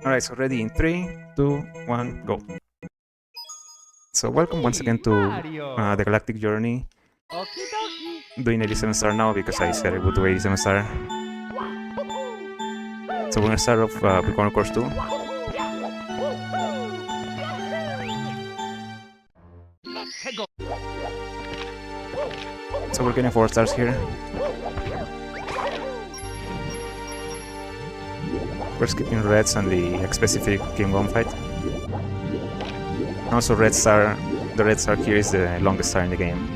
Alright, so ready in 3, 2, 1, go. So welcome once again to the Galactic journey. Okie dokie. Doing 87 star now because I said I would do 87 star. So we're gonna start off with Corner Course 2. So we're getting 4 stars here. We're skipping reds on the specific game 1 fight. Also the red star here is the longest star in the game.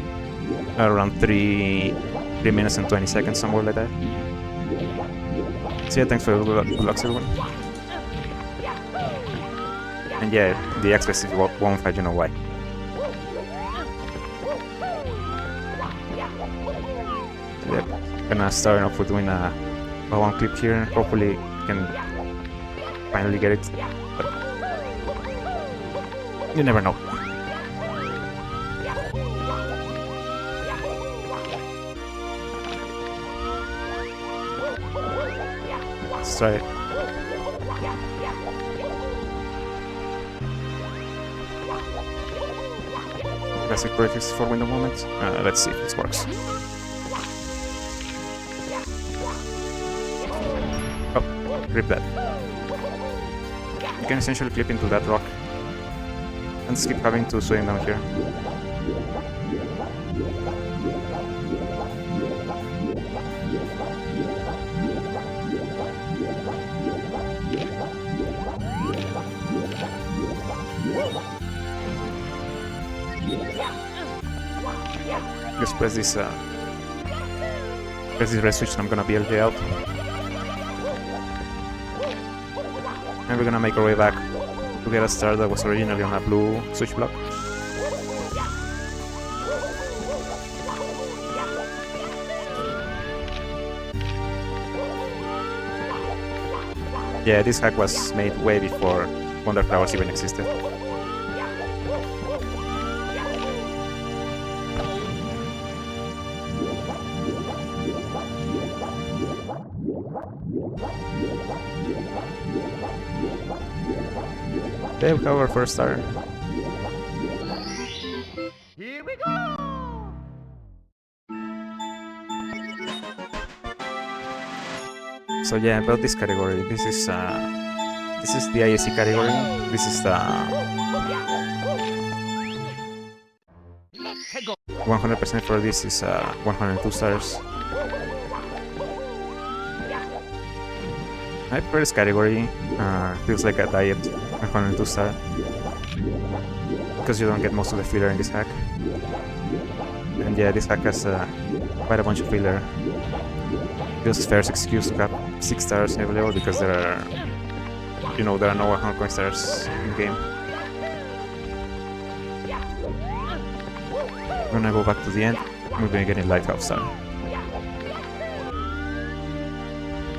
Around 3 minutes and 20 seconds, somewhere like that. So yeah, thanks for good luck everyone. And yeah, the specific 1 fight, you know why. Yeah, gonna start off with doing a 1 clip here. Hopefully can finally get it, but you never know. Let's try it. Classic prefix for window moment. Let's see if this works. Oh, rip that. You can essentially clip into that rock and skip having to swim down here. Just press this red switch and I'm gonna BLJ out. And we're gonna make our way back to get a star that was originally on a blue switch block. Yeah, this hack was made way before Wonder Flowers even existed. Okay, we have our first star. Here we go. So yeah, about this category, this is the ISC category. This is the 100% for this is 102 stars. I prefer this category. Feels like a diet 102 star because you don't get most of the filler in this hack. And yeah, this hack has quite a bunch of filler. Just fair excuse to have 6 stars every level because there are no 100 coin stars in game. I'm gonna go back to the end. We're gonna get in Lighthouse star.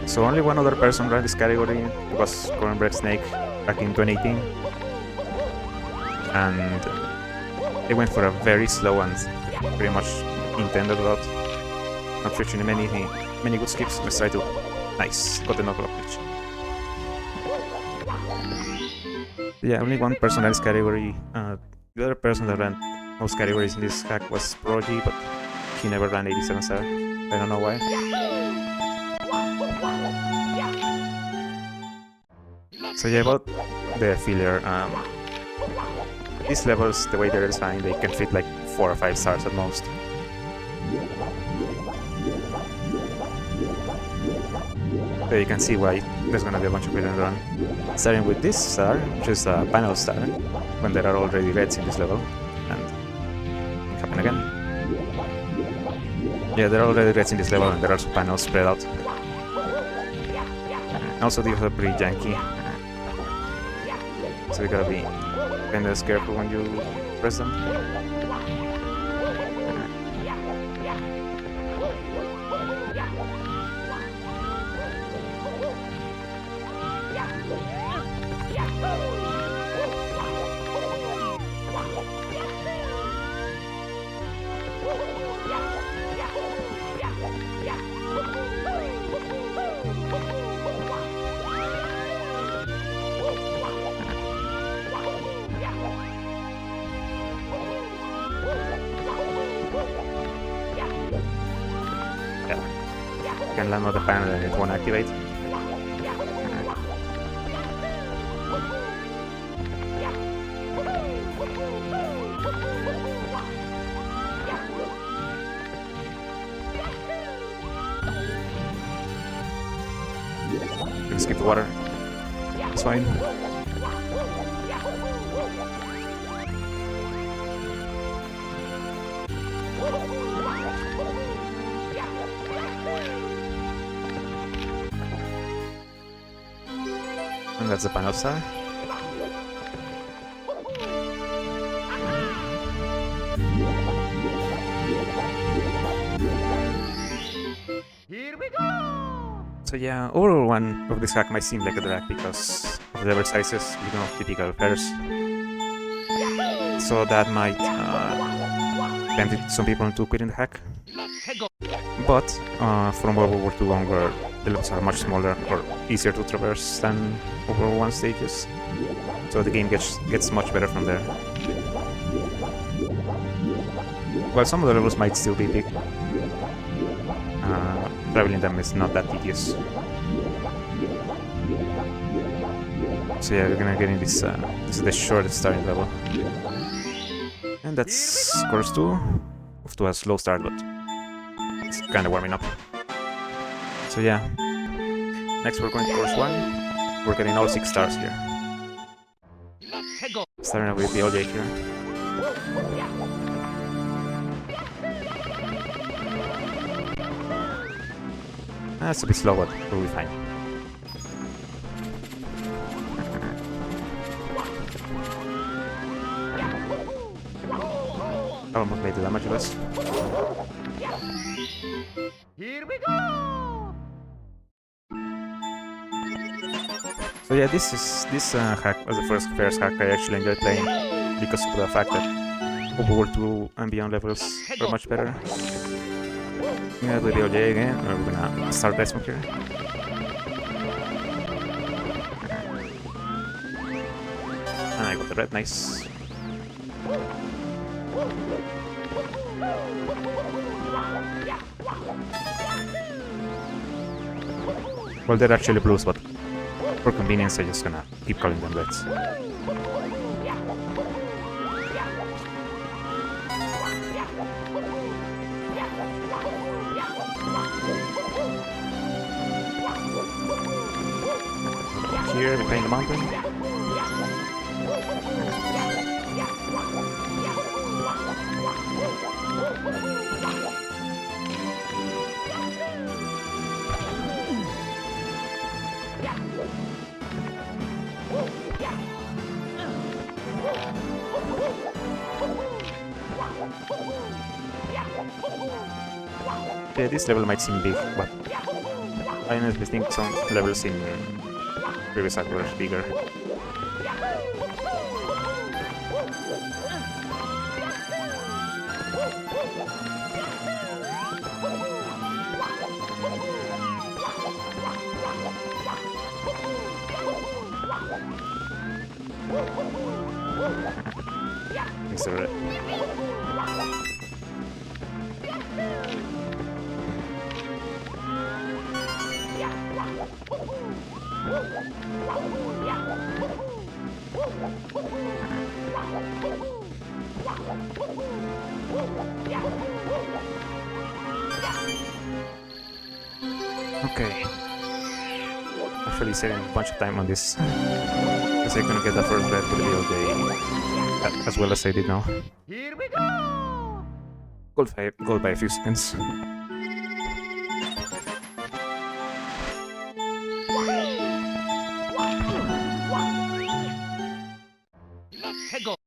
So only one other person ran this category. It was Cornbread Snake back in 2018, and they went for a very slow and pretty much intended route. Unfortunately, many good skips. Let's try to nice got the knuckle up pitch. Yeah, only one person ran this category. The other person that ran most categories in this hack was Prodigy, but he never ran 87 star. I don't know why. So yeah, about the filler, these levels, the way they're designed, they can fit like 4 or 5 stars at most. So you can see why there's gonna be a bunch of filler run. Starting with this star, which is a panel star, when there are already reds in this level, and it can happen again. Yeah, there are already reds in this level, and there are also panels spread out. Also, these are pretty janky. So you gotta be kinda careful when you press them. and land on the panel and it won't activate. You can skip the water. It's fine. And that's the panel star. Here we go! So yeah, overall one of this hack might seem like a drag because of the level sizes, typical pairs. So that might tempt some people into quitting the hack. But from World War II onward, the levels are much smaller or easier to traverse than World War I stages. So the game gets much better from there. While some of the levels might still be big, traveling them is not that tedious. So yeah, we're gonna get in this. This is the shortest starting level, and that's course 2. Off to a slow start, but it's kind of warming up. So yeah, next we're going to course 1. We're getting all 6 stars here. Starting with the OJ here. That's a bit slow, but we'll be fine. I almost made the damage of us. Here we go! So yeah, this hack was the first hack I actually enjoyed playing because of the fact that World War II and beyond levels are much better. I'm gonna do the OJ again, or we're gonna start that smoke here. And I got the red, nice. Well, they're actually blues, but for convenience, I'm just gonna keep calling them reds. Here, we're playing the mountain. Yeah, this level might seem big, but I honestly think some levels in previous hack were bigger. Mr. Red. Okay. Actually saving a bunch of time on this. Because I'm gonna get the first red for the video day as well as I did now. Here we go! Gold by a few seconds.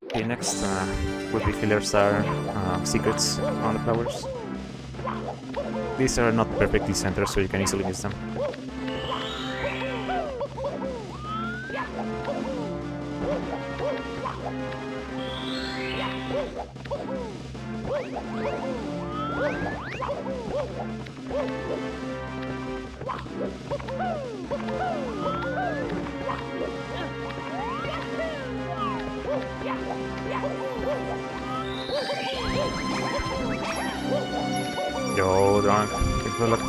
Okay, next would be filler star secrets on the flowers. These are not perfectly centered, so you can easily miss them. Yo, drunk. Good luck.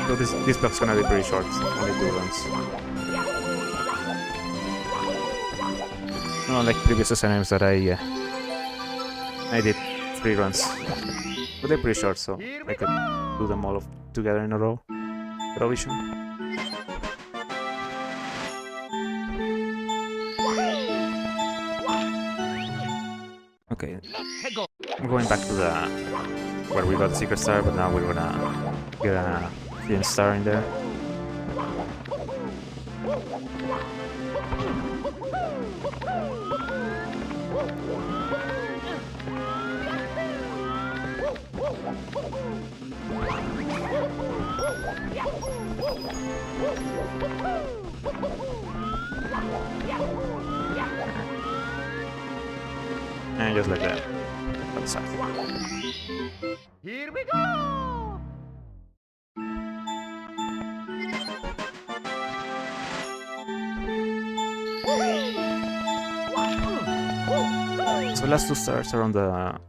So this block's gonna be pretty short, only 2 runs. No, like previous SNMs that I did 3 runs, but they're pretty short, so I could do them all together in a row without issue. Okay, I'm going back to the where we got the secret star, but now we're gonna get a hidden star in there. And just like that. That's it. Here we go! So last 2 stars are on the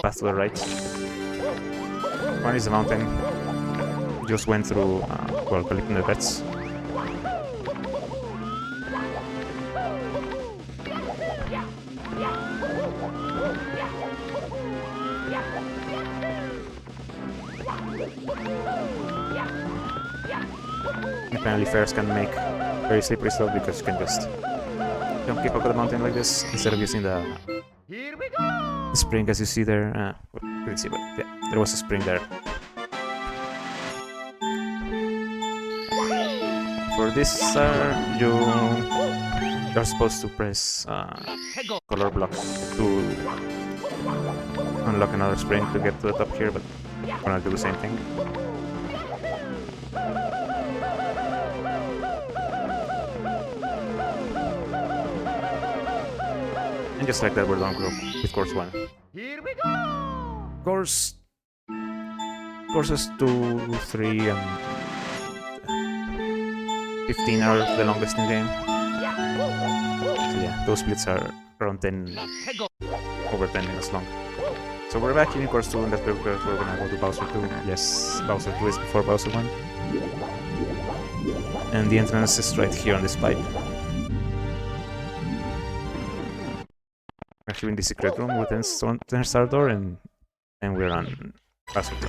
path to the right. One is the mountain. Just went through while collecting the bets. Apparently fairs can make very slippery slope because you can just jump keep up the mountain like this instead of using the spring as you see there. Couldn't see, but yeah, there was a spring there. For this you're supposed to press color block to unlock another spring to get to the top here, but I'm gonna do the same thing. And just like that, we're done with course 1. Here we go! Courses 2, 3, and 15 are the longest in the game. So yeah, those splits are around 10, over 10 minutes long. So we're back in course 2, and that's where we're gonna go to Bowser 2. Yes, Bowser 2 is before Bowser 1. And the entrance is right here on this pipe. We're here in the secret room with 10 star door, and we're on Bowser 2.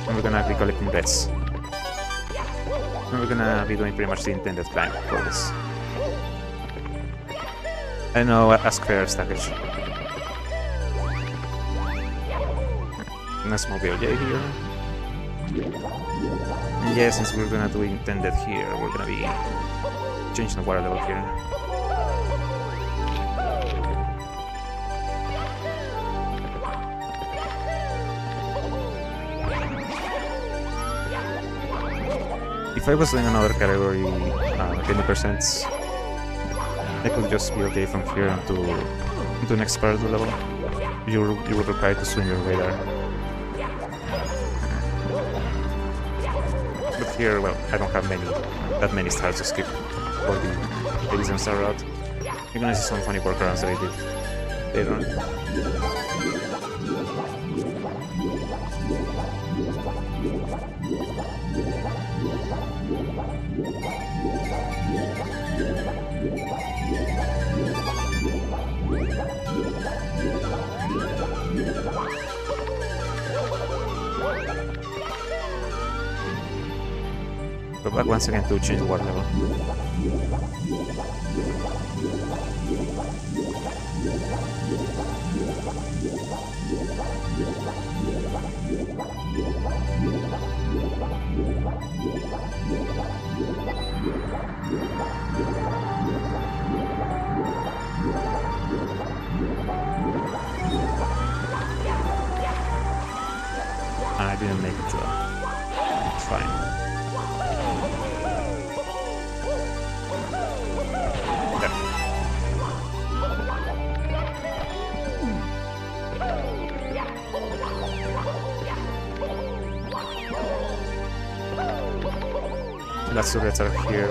And we're gonna be collecting bets. And we're gonna be doing pretty much the intended climb for this. I know, ask fair stackage. Nice mobile J here. And yeah, since we're gonna do intended here, we're gonna be changing the water level here. If I was doing another category, 20%, I could just be okay from here into next part of the level. You would require to swing your way there. But here, well, I don't have that many stars to skip for the Elysium Star route. You're gonna see some funny workarounds that I did later on. Go back once again to change the water level. I didn't make it to it's fine. The last turrets are here,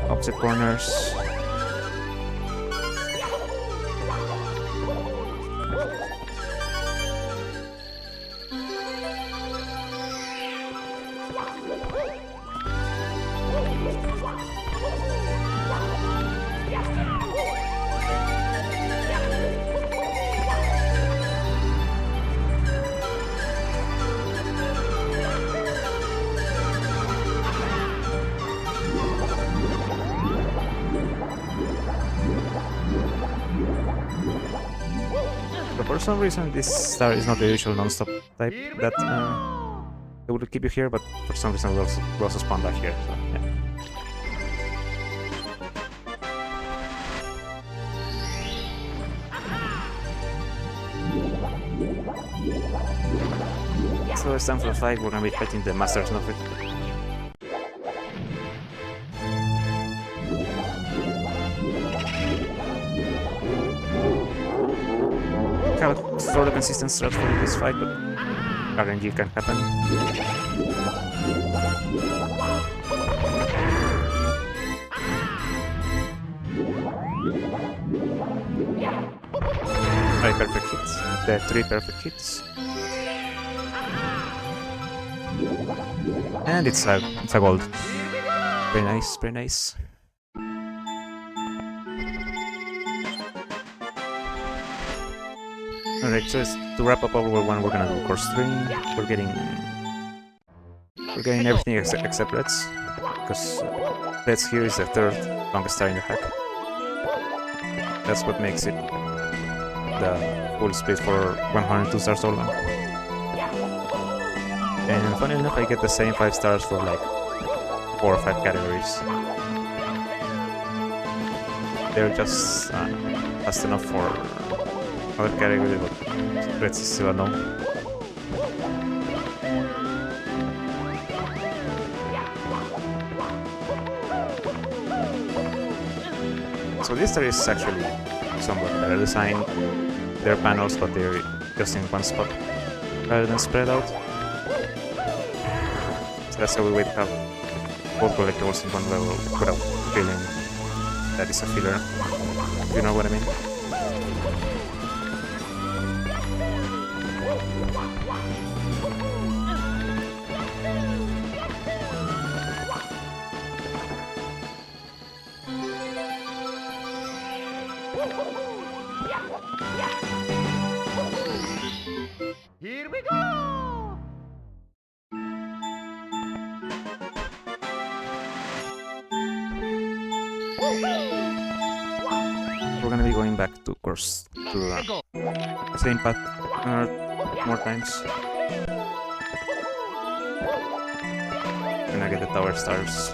opposite corners. some reason, this star is not the usual non-stop type Here we that go! it would keep you here, but for some reason we also spawn back here. So yeah. So it's time for the fight. We're gonna be fighting the Masters of it. Have a sort of consistent strat for this fight, but RNG can happen. Five perfect hits. The 3 perfect hits. And it's a gold. Very nice, very nice. Alright, so to wrap up over one, we're gonna do course 3. We're getting everything except reds, because reds here is the 3rd longest star in the hack. That's what makes it the full speed for 102 stars so long. And funny enough, I get the same 5 stars for like 4 or 5 categories. They're just fast enough for other categories, but reds is still a no. So this star is actually somewhat better designed. They're panels, but they're just in one spot rather than spread out. So that's how we would have both collectibles in one level without feeling that is a filler. You know what I mean? Here we go! We're gonna be going back to course to the same path more times. Gonna get the tower stars.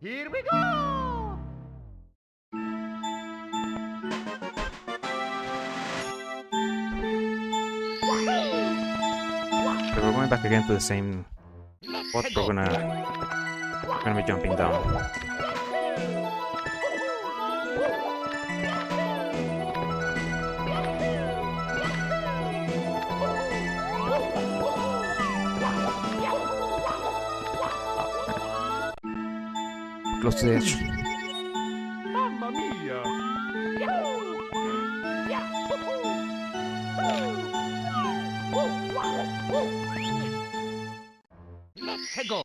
Here we go! So we're going back again to the same spot. We're gonna be jumping down. Close to the edge. Mamma mia! Let's go!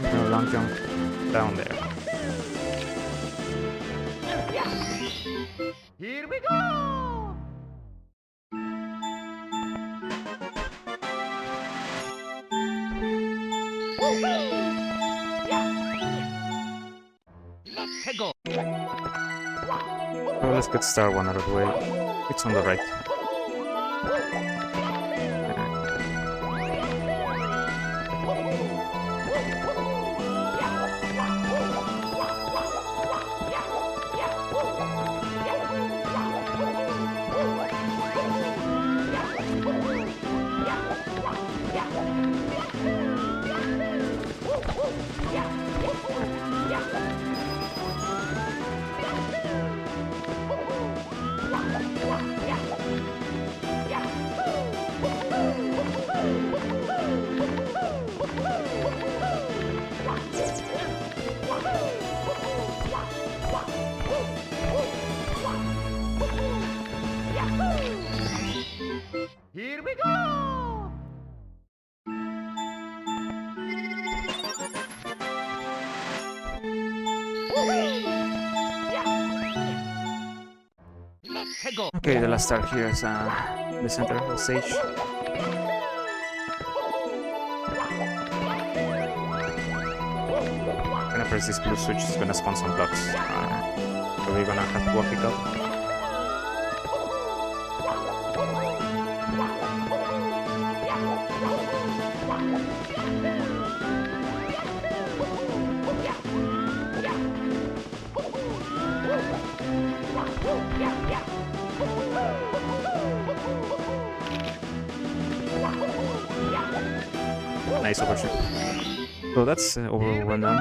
A long jump down there. Here we go! So let's get star 1 out of the way. It's on the right. Here we go! Let's go! Okay, the last star here is the center of the stage. Gonna press this blue switch, it's gonna spawn some blocks. So we're gonna have to walk it up. Nice overshoot. So that's over one done.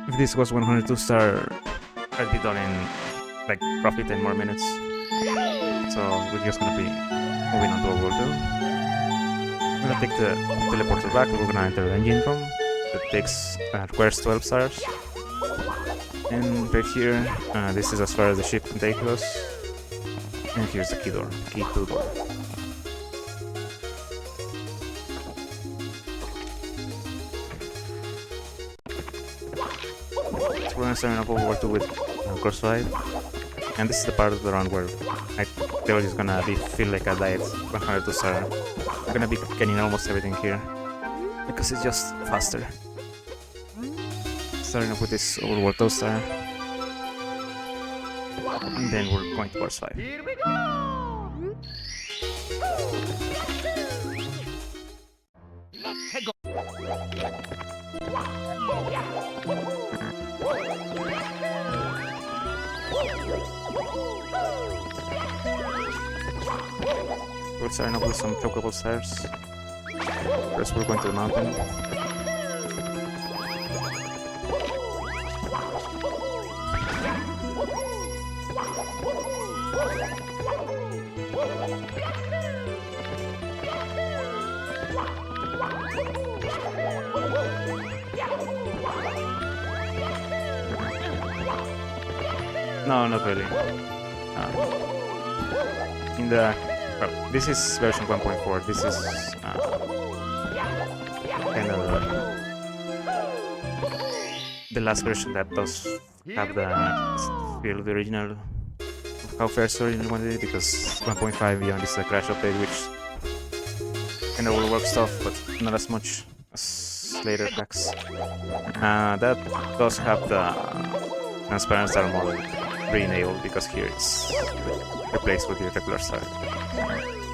If this was 102 star, I'd be done in like roughly 10 more minutes. So we're just gonna be moving on to World 2. I'm gonna take the teleporter back. We're gonna enter the engine room. That takes requires 12 stars. And right here, this is as far as the ship can take us. And here's the key door, key 2 door. So we're gonna start up World 2 with course 5. And this is the part of the run where I tell you it's gonna feel like a diet 102 star. I'm gonna be getting almost everything here because it's just faster. Starting up with this Overworld 2 star. And then we're going to course 5. Here we go! Let's go! We're starting up with some chocobo stairs. First we're going to the mountain. No, not really. In the this is version 1.4. This is kind of the last version that does have the feel of the original, of how Fair's originally wanted it, because 1.5 beyond is a crash update which kind of will work stuff, but not as much as later packs. That does have the transparent star model re-enabled, because here it's replaced with the regular star.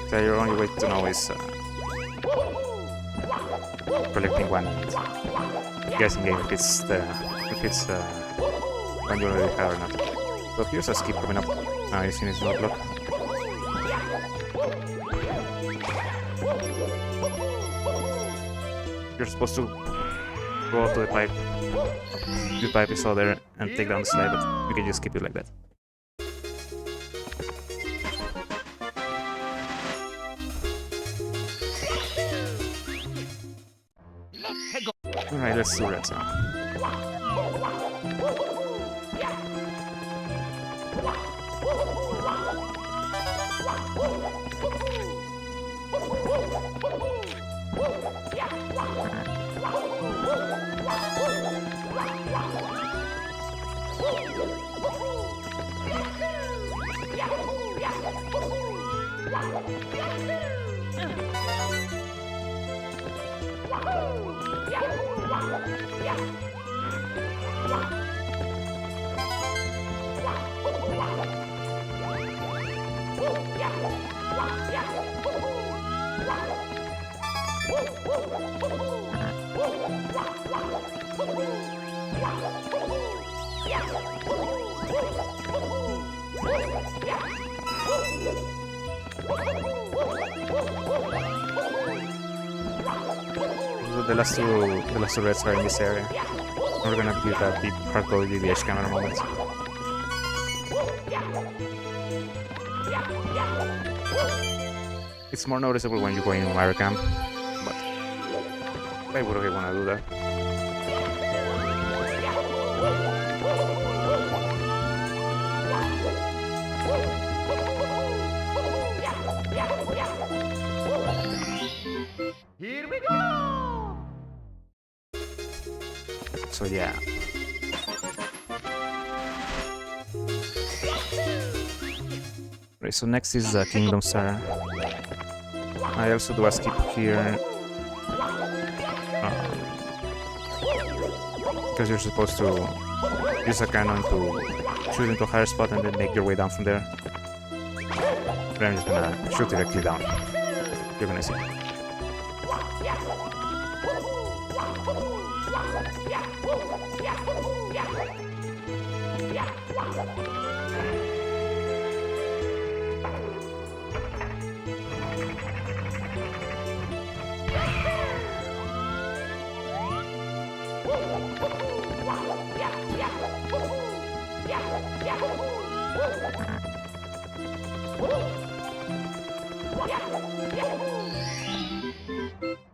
So your only way to know is collecting one and guessing game if it's one you already have or not. So here's a skip coming up using his node block. You're supposed to go up to the pipe. The pipe is over there and take down the slide, but you can just skip it like that. Alright, let's do that now. The last two reds are in this area. We're gonna give that deep hardcore DBH camera moment. It's more noticeable when you go in Maricam, but I would really wanna do that. Here we go! So yeah. Right, so next is Kingdom Star. I also do a skip here. Because you're supposed to use a cannon to shoot into a higher spot and then make your way down from there. But I'm just gonna shoot directly down. You're gonna see.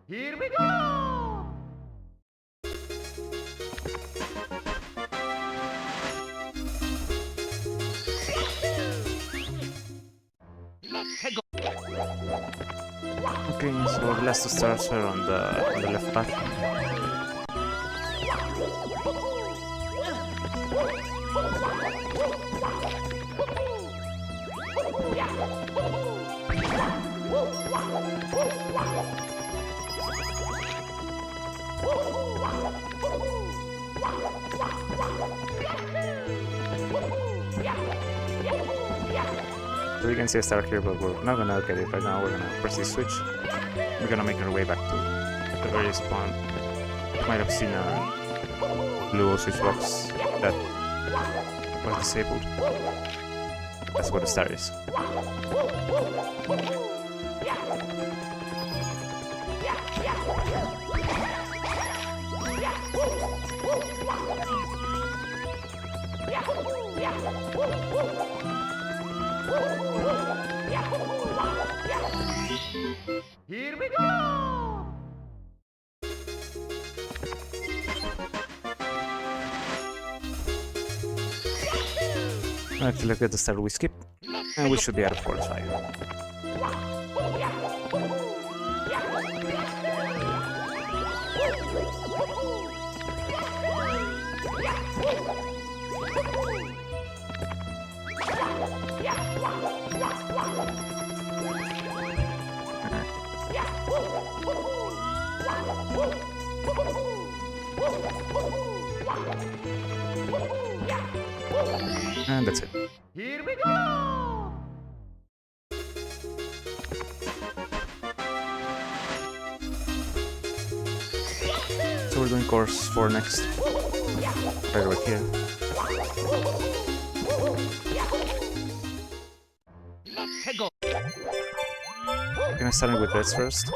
Here we go! Let's go! Okay, so the last two stars are on the left path. So you can see a star here, but we're not gonna get it right now. We're gonna press this switch. We're gonna make our way back to the very spawn. You might have seen a blue switch box that was disabled. That's what the star is. Here we go! Actually, look at the star we skip, and we should be out of 45. And that's it. Here we go! So we're doing course 4 next. Right over here. Let's go! I'm gonna start with reds first.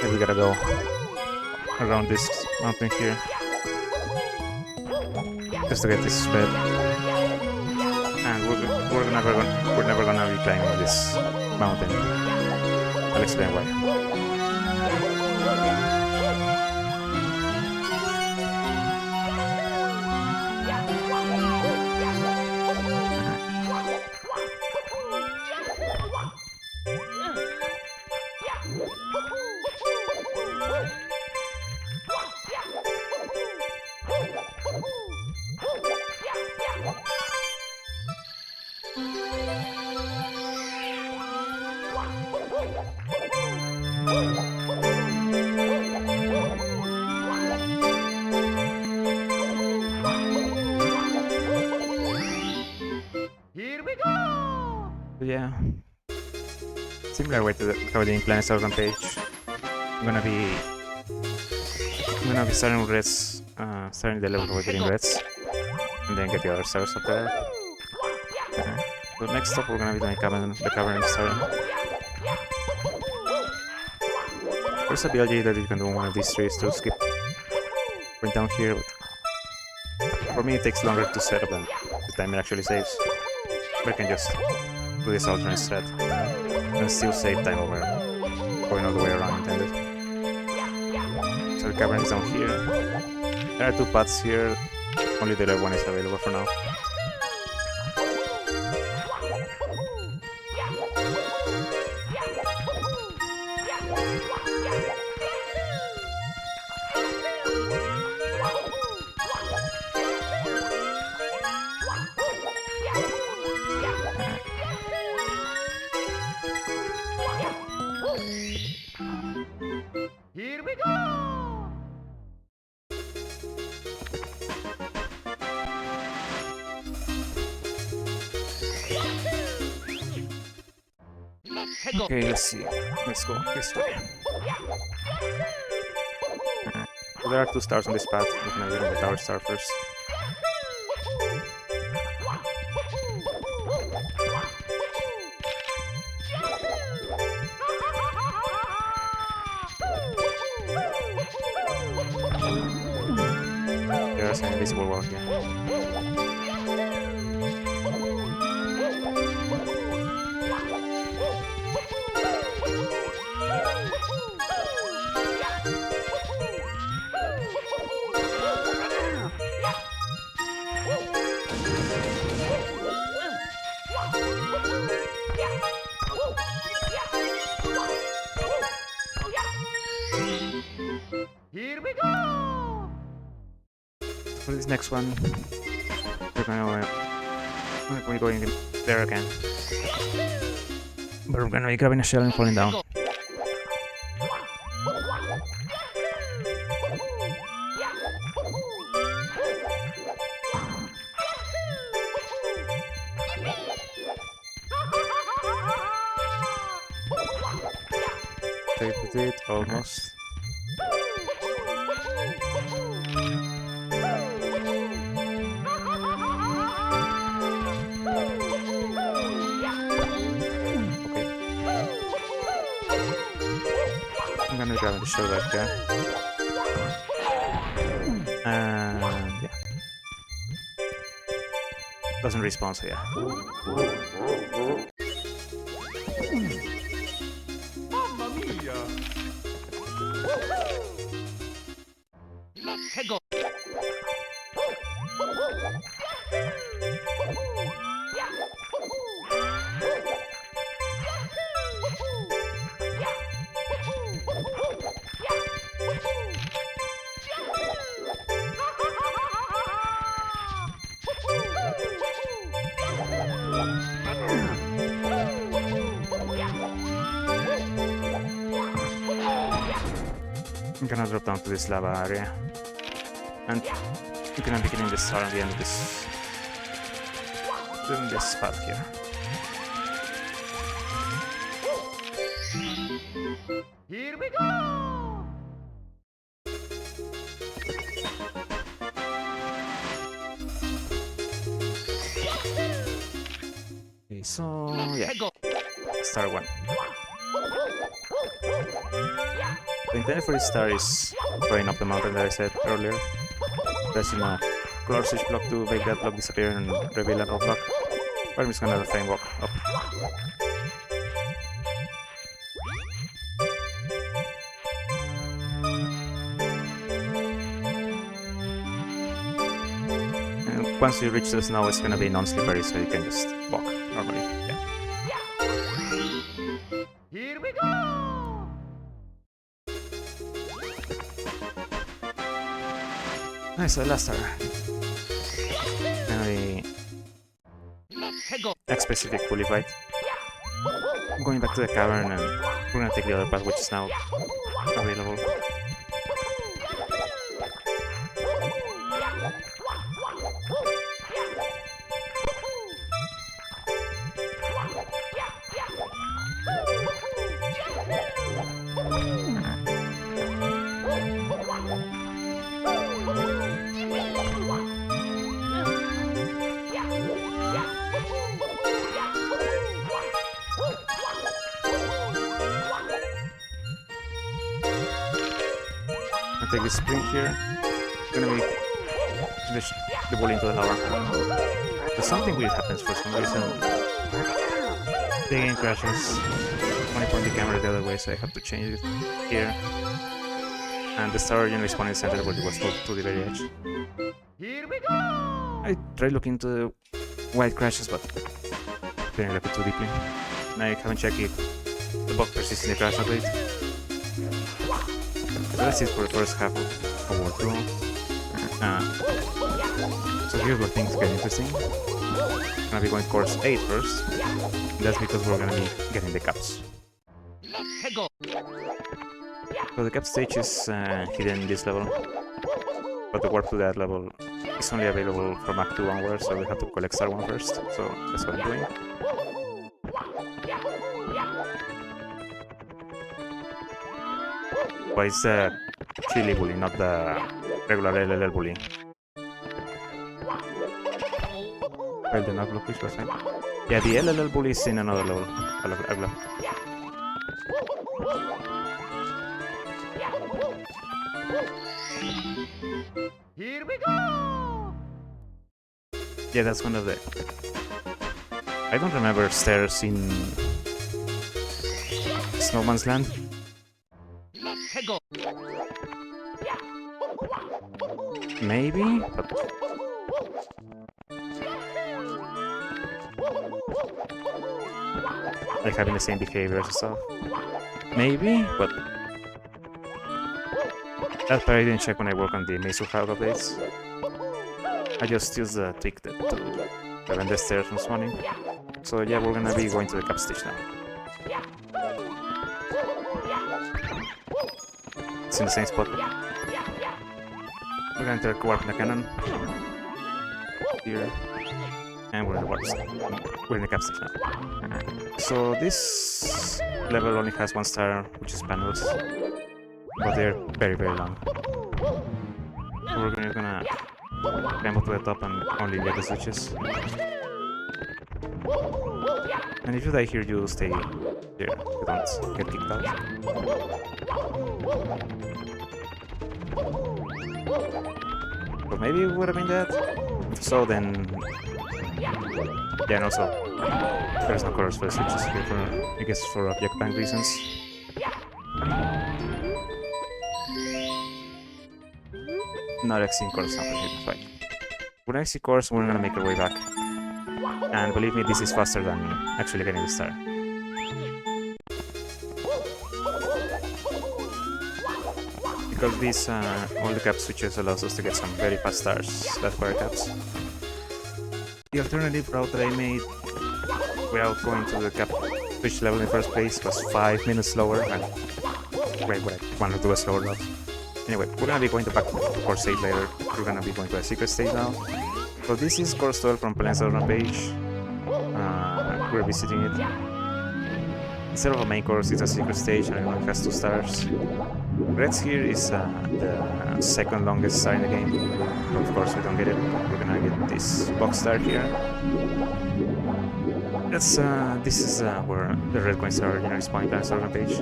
And we gotta go around this mountain here just to get this bed. And we're never gonna be climbing this mountain. I'll explain why. Here we go! But yeah, similar way to how the Planet Organ page. I'm gonna be starting with reds, starting the level with getting reds, and then get the other stars up there. So next stop we're gonna be doing the cavern starting. There's a BLG that you can do on one of these trees to skip right down here, but for me it takes longer to set up than the time it actually saves. But I can just do this alternate instead and still save time over going all the way around intended. So the cavern is down here. There are two paths here, only the red one is available for now. Here we go! Okay, let's see. Let's go this way. So there are two stars on this path. We're gonna get the tower star first. There's an invisible wall here. Here we go! For this next one, we're gonna go in there again. But we're gonna be grabbing a shell and falling down. Save with it, almost. I'm gonna grab the show back there. And yeah. Doesn't respawn, so yeah. Mamma mia! Let's go! I'm gonna drop down to this lava area. And you're gonna be getting this star at the end of this. In this spot here. Here we go! Okay, so yeah. Star 1. The intent for this star is going up the mountain that I said earlier. There's color switch block to make that block disappear and reveal another block. But I'm just gonna frame walk up. And once you reach the snow, it's gonna be non-slippery, so you can just walk normally. Yeah. Here we go! Nice, so last star. Gonna be X-specific fully fight. I'm going back to the cavern and we're gonna take the other path which is now available. I'll take this spring here. It's gonna be the ball into the lava. But something weird happens for some reason. The game crashes. When I point the camera the other way, so I have to change it here. And the star originally spawned in the center, but it was moved to the very edge. Here we go! I tried looking into the white crashes, but didn't look it too deeply. Now I haven't checked if the bug persists in the crash update. So that's it for the first half of World 2. So here's where things get interesting. I'm gonna be going course 8 first. That's because we're gonna be getting the caps. So the cap stage is hidden in this level, but the warp to that level is only available from Act 2 onwards, so we have to collect Star 1 first, so that's what I'm doing. But it's the chili bully, not the regular LLL bully. Well, the not block, which was it? Yeah, the LLL bully is in another level. Here we go! Yeah, that's one of the... I don't remember stairs in Snowman's Land. Maybe, but... like having the same behaviors and stuff. Maybe, but... that part I didn't check when I work on the Meizu Hub updates. I just used the tweak to prevent the stairs from spawning. So yeah, we're gonna be going to the cap stage now. It's in the same spot. We're gonna enter warp in the cannon. Here. And we're in the warp stage. We're in the cap stage now. So this level only has 1 star, which is panels. But they're very, very long. So we're gonna climb up to the top and only get the switches. And if you die here, you stay here. You don't get kicked out. But maybe it would have been that. If so, then... yeah, and also, there's no colors for the switches here for, I guess, for object bank reasons. Not Xing course, not hidden fight. With Xing course, we're gonna make our way back. And believe me, this is faster than actually getting the star. Because these all the cap switches allows us to get some very fast stars, that's fire caps. The alternative route that I made without going to the cap switch level in the first place was 5 minutes slower, and wait, what I wanted to do a slower route. Anyway, we're gonna be going to back to course 8 later. We're gonna be going to a secret stage now. So this is course 12 from Planet's Rampage. We're visiting it. Instead of a main course, it's a secret stage and it only has 2 stars. Reds here is the second longest star in the game. But of course we don't get it. We're gonna get this box star here. This is where the red coins are originally spawned in Planet's Rampage.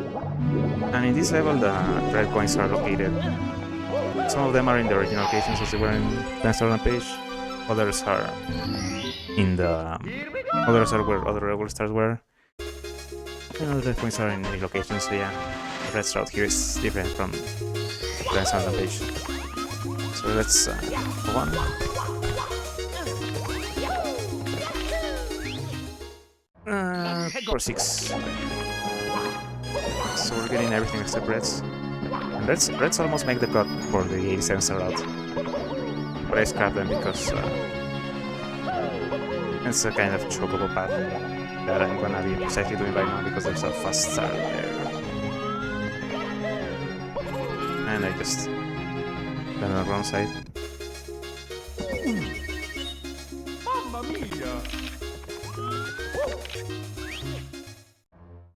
And in this level the red coins are located. Some of them are in the original locations as they were in Planet's Rampage. Others are in the... others are where other regular stars were. And other red coins are in the locations, so yeah. The red route here is different from Planet's Rampage. So let's go on. Course 6. So we're getting everything except reds. And reds almost make the cut for the 87 star route. But I scrapped them because it's a kind of chocobo path that I'm gonna be precisely doing right now because there's a fast star there. And I just done on the wrong side. Mamma mia!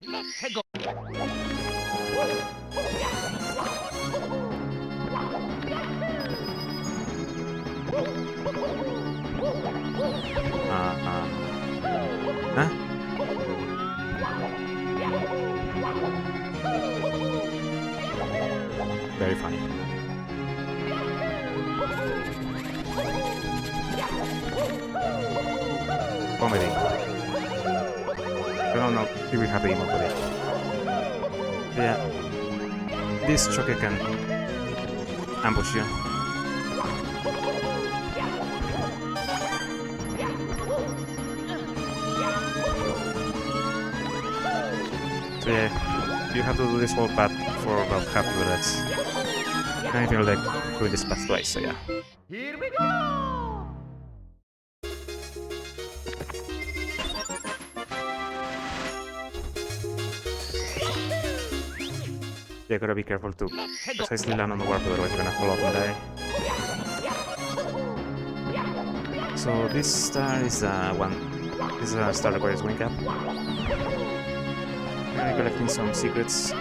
Let's go! Huh? Very funny. Comedy. I don't know if we have the emote for it. But yeah, this choker can ambush you. So yeah, you have to do this whole path for about half the bullets. And I feel like doing this path twice, so yeah. Here we go! You gotta be careful to precisely land on the warp, otherwise you're gonna fall off and die. So this star is this is a star that requires wing cap. I'm collecting some secrets.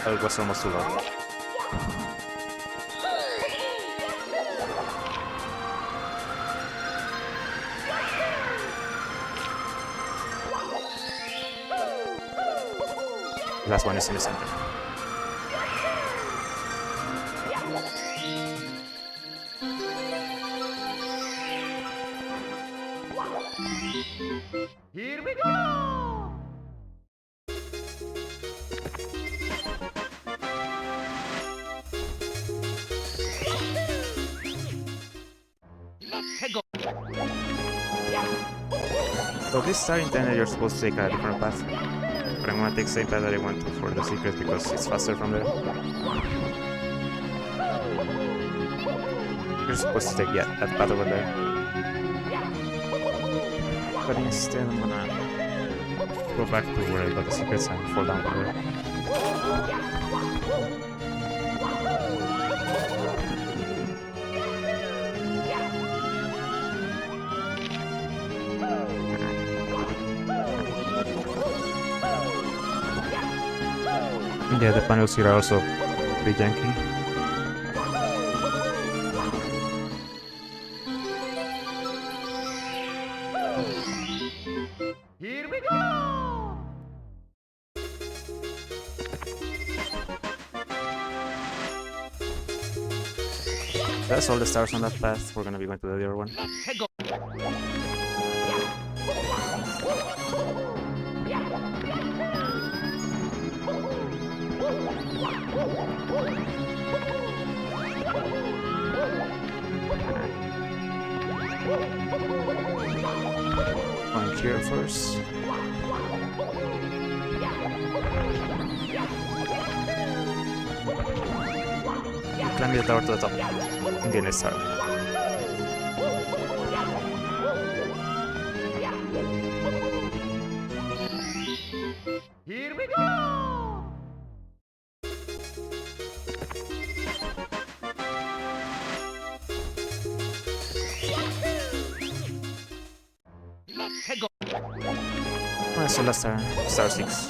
Oh, it was almost too low. Last one is in the center. Here we go! Let's go! So this star intended you're supposed to take a different path. But I'm gonna take the same path that I went to for the secret because it's faster from there. You're supposed to take, yeah, that path over there. But instead I'm gonna go back to where I got the secrets and fall down there. Yeah, the panels here are also pretty janky. Here we go! That's all the stars on that path. We're gonna be going to the other one. Let's go! Going here first. Climb the tower to the top and gain a star. Here we go! Let's go! Oh, so last star, star 6.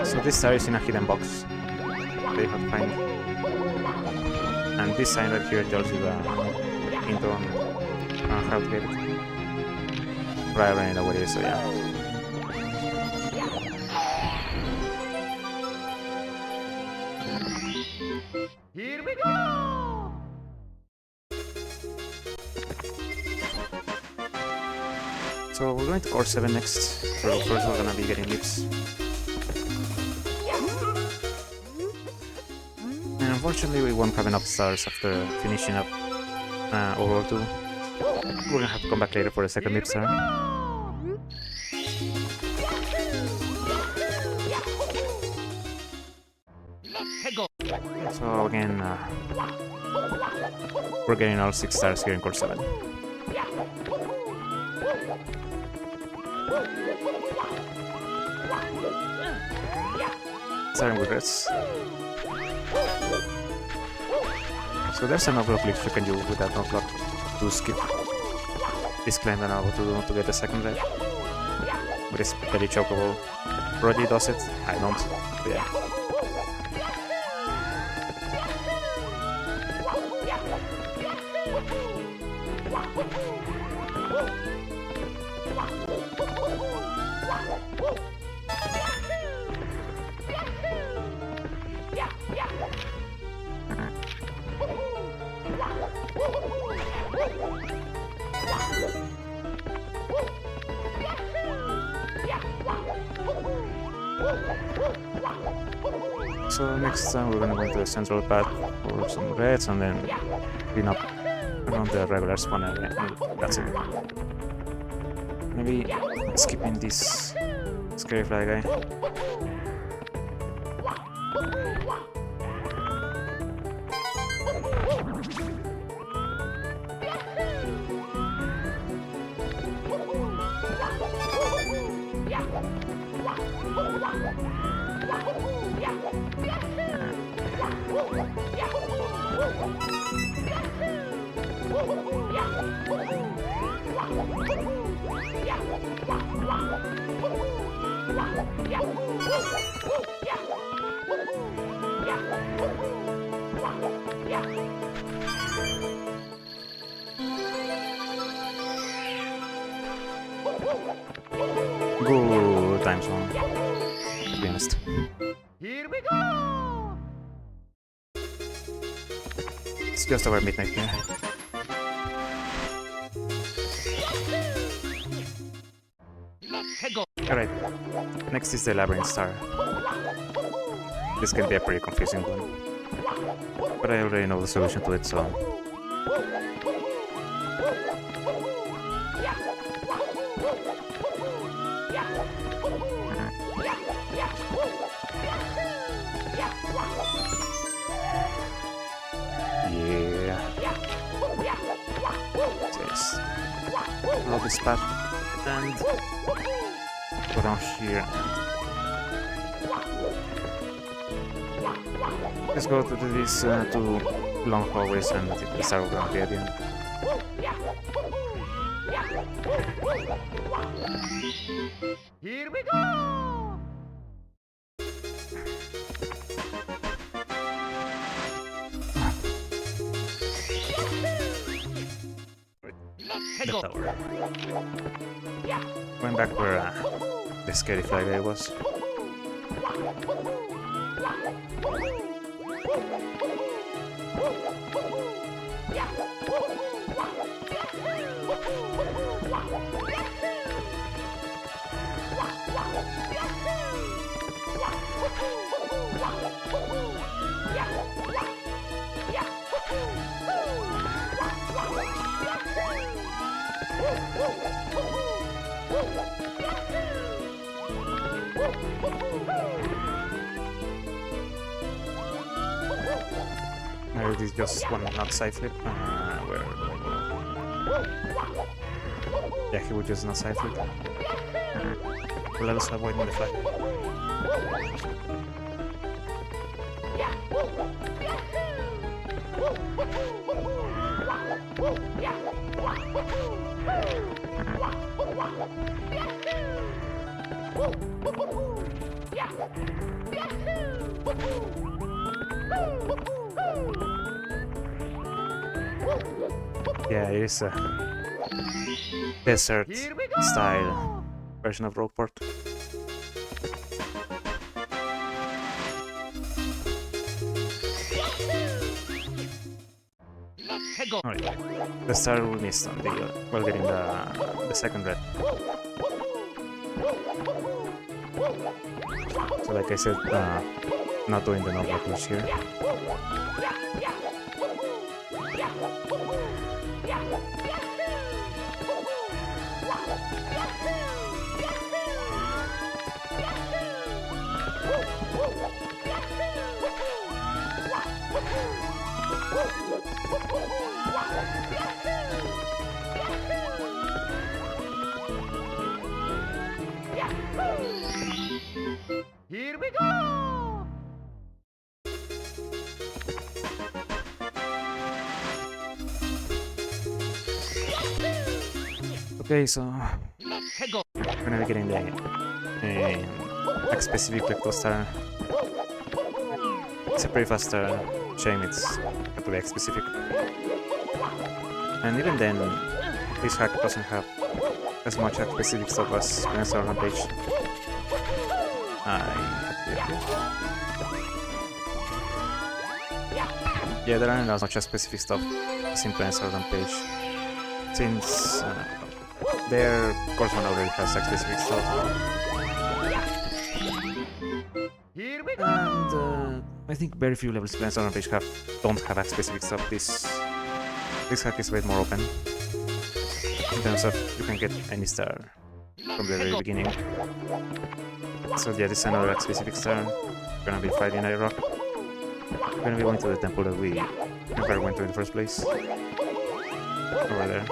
So this star is in a hidden box that you have to find. And this sign right here tells you the hint on how to get it. But I already know what it is, so yeah. Here we go! So we're going to Core 7 next. So first we're gonna be getting lips. And unfortunately we won't have enough stars after finishing up overall 2. We're gonna have to come back later for the second lip star. So again, we're getting all 6 stars here in Core 7. Starting with this. So there's an overlock glitch you can do with that overlock to skip this climb and what to do to get the second red. But it's very chokeable. Roddy does it, I don't. But yeah. So next time we're gonna go into the central path for some reds and then clean up around the regular spawn area, and that's it. Maybe skipping this scary fly guy. Good time zone, to be honest. Here we go! It's just over midnight here. Alright, next is the Labyrinth Star. This can be a pretty confusing one, but I already know the solution to it, so... Yeah. Yes. Roll this path and go down here. Let's go to these two long hallways and the star will be at the end. Here we go! The tower. Going back where the scary fly guy was. There is just one not side flip. Where do I go? Yeah, he would just not side flip. To let us avoid the flag. Yeah, it is desert Here we go! style version of Rogueport. Alright, the star we missed on the while getting the second red. So like I said, not doing the normal glitch here. Here we go! Okay, so we're gonna be getting the specific Plecto star. It's a pretty fast shame it's got to be specific. And even then, this hack doesn't have as much specific stuff as Spencer Rampage. Yeah, there aren't as much specific stuff as in Spencer Rampage. Since their course one already has specific stuff. Here we go! And I think very few levels Spencer Rampage don't have specific stuff. This hack is a bit more open. In terms of you can get any star from the very beginning. So yeah, this is another specific star. We're gonna be fighting a rock. We're gonna be going to the temple that we never went to in the first place. Over there.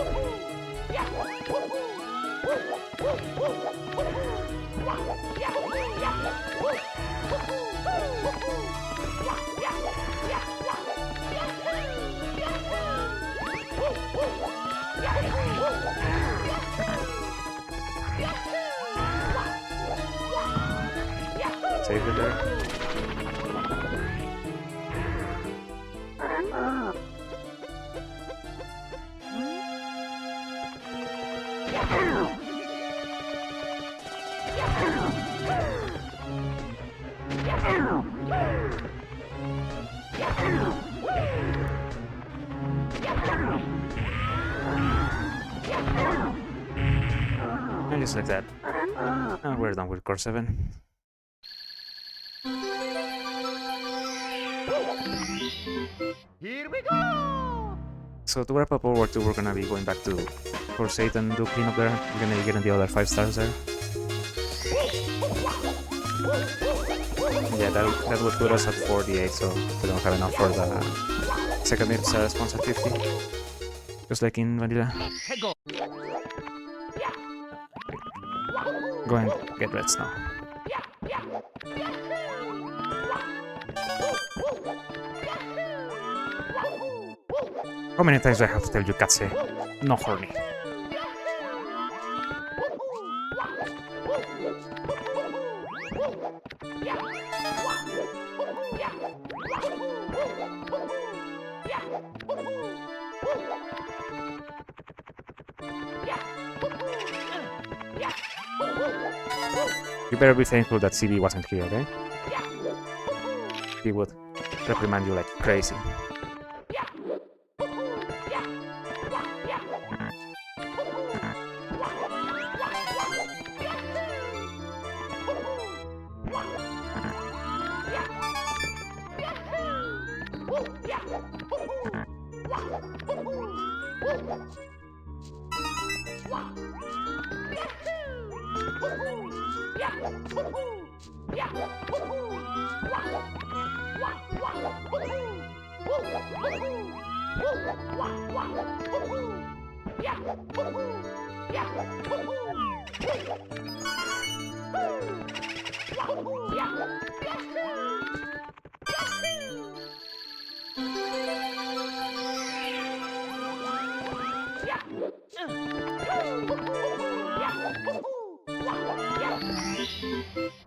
Save it there. And just like that. And we're done with core 7. Here we go! So to wrap up World War II, we're gonna be going back to Course 8 and do cleanup there. We're gonna be getting the other 5 stars there. Yeah, that would put us at 48, so we don't have enough for the second response at 50. Just like in Vanilla. Go and get reds now. How many times do I have to tell you, Katse? No horny. You better be thankful that CD wasn't here, okay? He would reprimand you like crazy.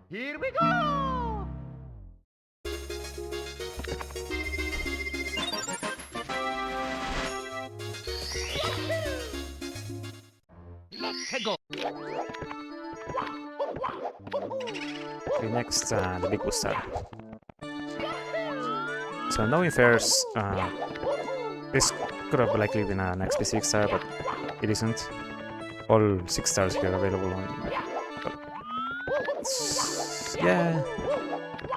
Here we go! Okay, next, the big booster. So knowing fares, this could have likely been an XP6 star, but it isn't. All 6 stars here available on... yeah,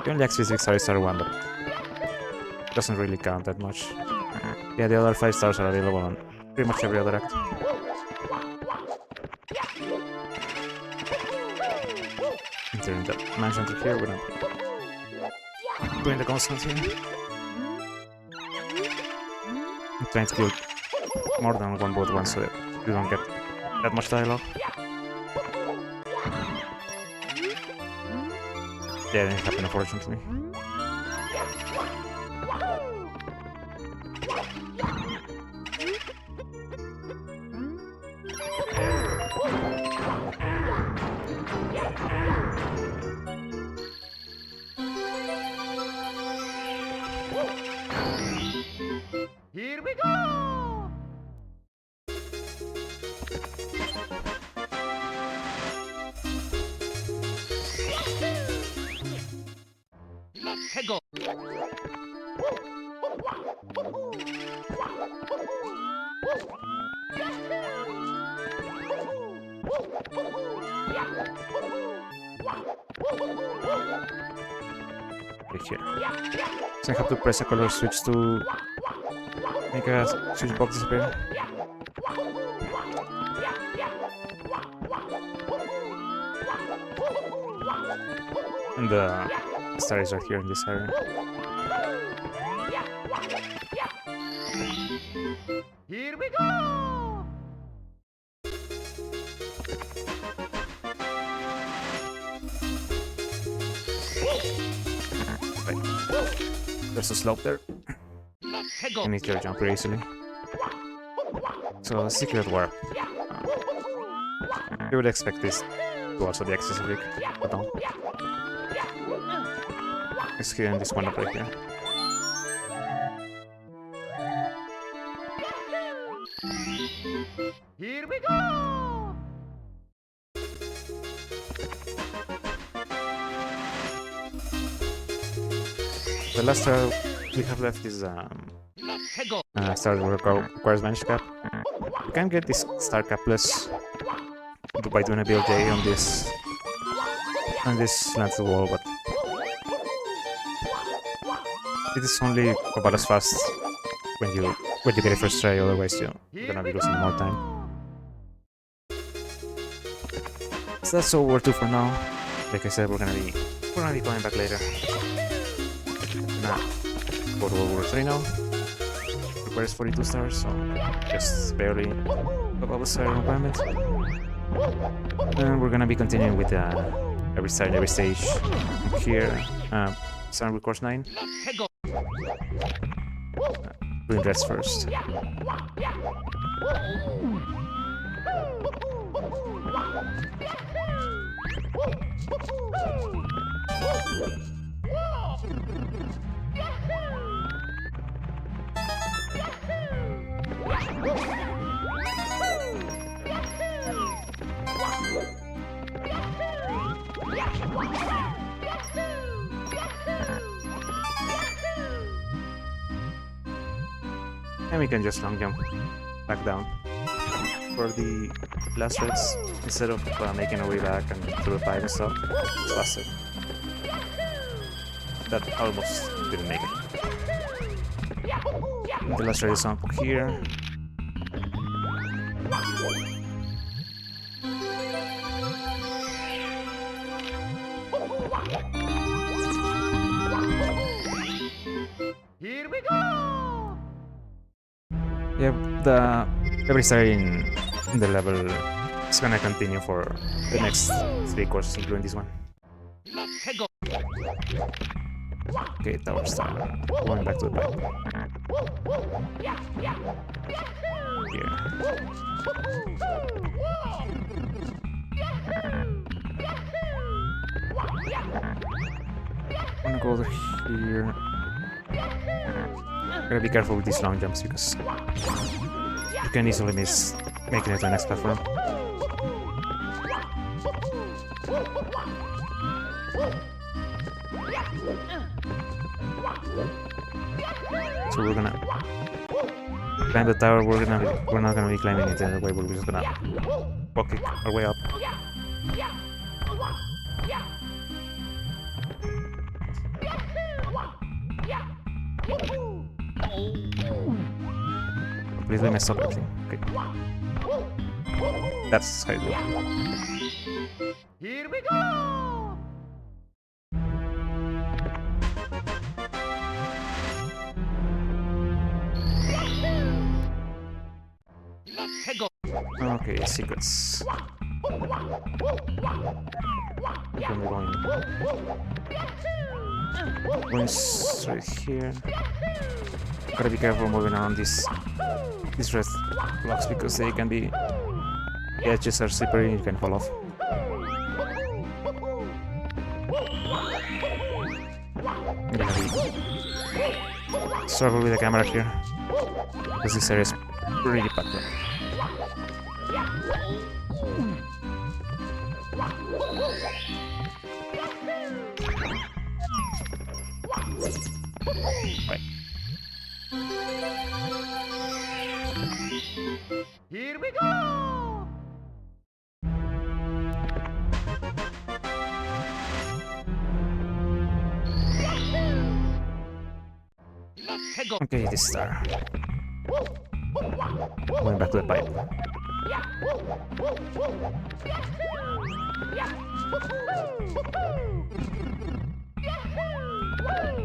the only XP6 star is star 1, but doesn't really count that much. Yeah, the other 5 stars are available on pretty much every other act. Entering the mansion through here, we're not doing the constant here. I'm trying to build more than one boat once so that you don't get that much dialogue. Yeah, it didn't happen unfortunately. Here we go! Let's go! Right here. So I have to press a color switch to make a switch box disappear. And the star is right here in this area. Here we go! There's a slope there. You need to jump very easily. So, secret warp. You would expect this to also be accessible, but no. It's hidden this one up right here. Here we go! The last star we have left is star that requires managed cap. You can get this star capless by doing a BLJ on this slanted wall, but it is only about as fast when you get it first try. Otherwise, you're gonna be losing more time. So that's all we're to for now. Like I said, we're gonna be coming back later. Nah, go to World War 3 now. Requires 42 stars, so just barely above the star requirement. And we're gonna be continuing with every star in every stage here. Sun requires 9. Doing dress first. And we can just long jump back down for the last reds instead of making our way back and through the pipe and stuff. It's faster. That almost didn't make it. The last red is up here. Here we go! Yeah, every star in the level is gonna continue for the next 3 courses, including this one. Okay, tower star. Going back to the pipe. Here. I'm gonna go over here. Gotta be careful with these long jumps because you can easily miss making it to the next platform. So we're gonna climb the tower. We're not gonna be climbing it the way. We're just gonna walk it our way up. Please let me stop everything. Okay. That's how it goes. Here we go! Let's go! Okay, secrets. We're going straight here. Gotta be careful moving around these red blocks because they can be. The edges are slippery and you can fall off. I'm gonna be struggle with the camera here because this area is pretty packed up. Right. Here we go! Let's go! Okay, this star. Going back to the pipe.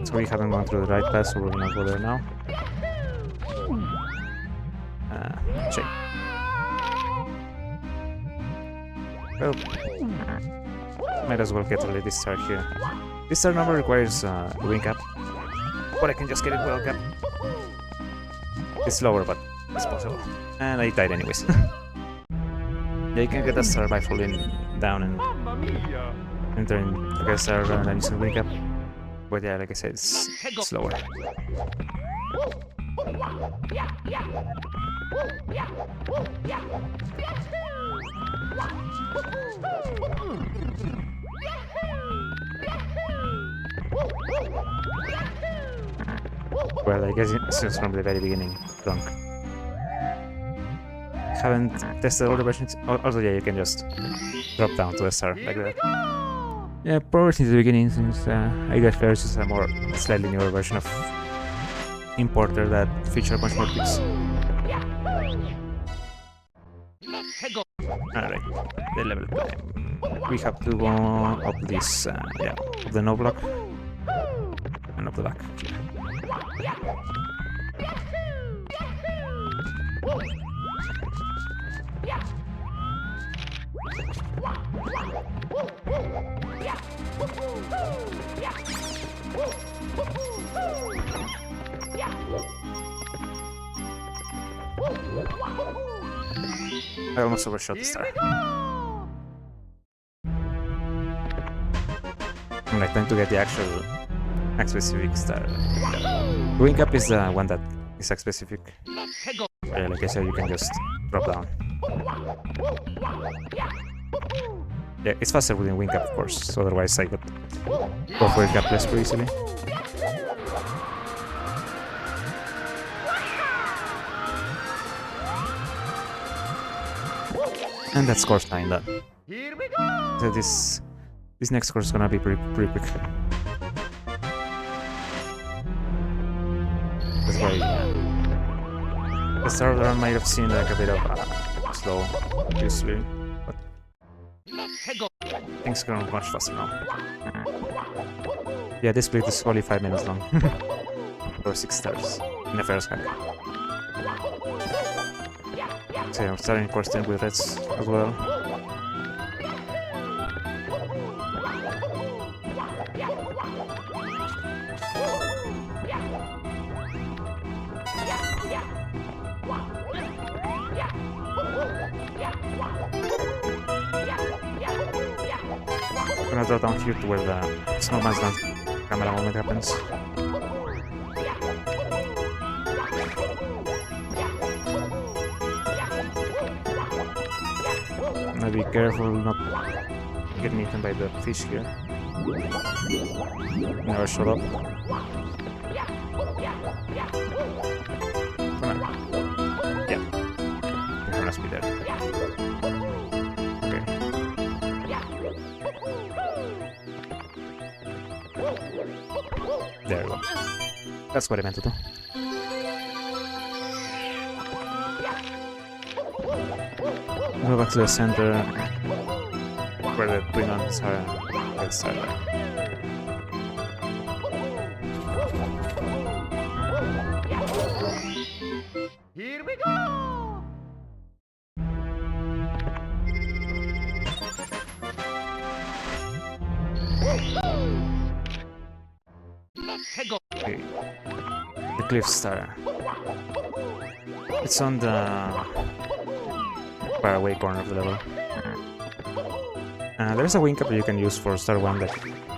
So we haven't gone through the right path, so we're gonna go there now. Check. Well, might as well get rid of this star here. This star number requires a wing cap, but I can just get it well cap. It's slower, but it's possible. And I died anyways. Yeah, you can get a star by falling down and entering a star rather than using wing cap. But yeah, like I said, it's slower. Well, I guess since from the very beginning, drunk. Haven't tested all the versions. Also, yeah, you can just drop down to a star like that. Yeah, probably since the beginning, since I guess Ferris is a more slightly newer version of Importer that feature much more tweaks. Alright, the level climb. We have to go up this, yeah, up the no block and up the back. I almost overshot the star. I'm like trying to get the actual specific star. The wing up is the one that is specific. Like I said, you can just drop down. Yeah, it's faster within wing up, of course, so otherwise I could go for it gapless pretty easily. And that's course 9 done. Here we go! So this next course is gonna be pretty quick. That's why the start of the run might have seemed like a bit of slow usually, but things are going much faster now. Yeah, this split is only 5 minutes long. Or 6 stars in the first hack. So yeah, I'm starting course 10 with reds as well. I'm gonna drop down here to where the snowman's land camera moment happens. Now be careful not getting eaten by the fish here. Never showed up. Come on. Yeah. He must be dead. Okay. There we go. That's what I meant to do. Go back to the center where the twin ones are. Let's start there. Here we go! Okay. The cliff star. It's on the far away corner of the level. There's a wing cap that you can use for Star 1 that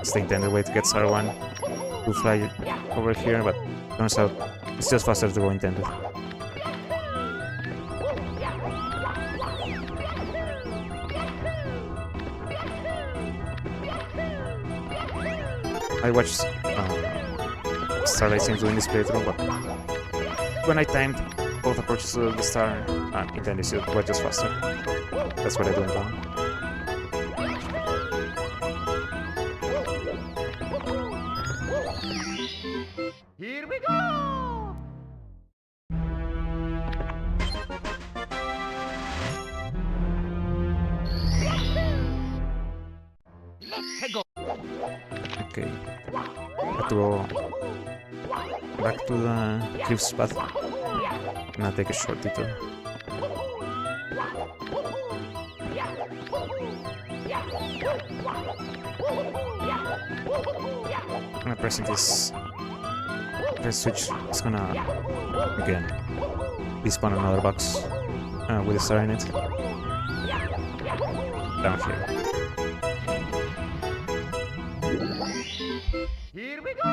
is the intended way to get Star 1 to fly over here, but turns out it's just faster to go intended. I watched Starlight Sims doing this playthrough, but when I timed both approaches to the star and intended, it was just faster. That's what I do in town. Here we go! Okay. Have to go back to the cliff's path. I'm gonna take a short detour. I'm gonna press this switch. It's gonna again despawn another box with a star in it down here. Here we go!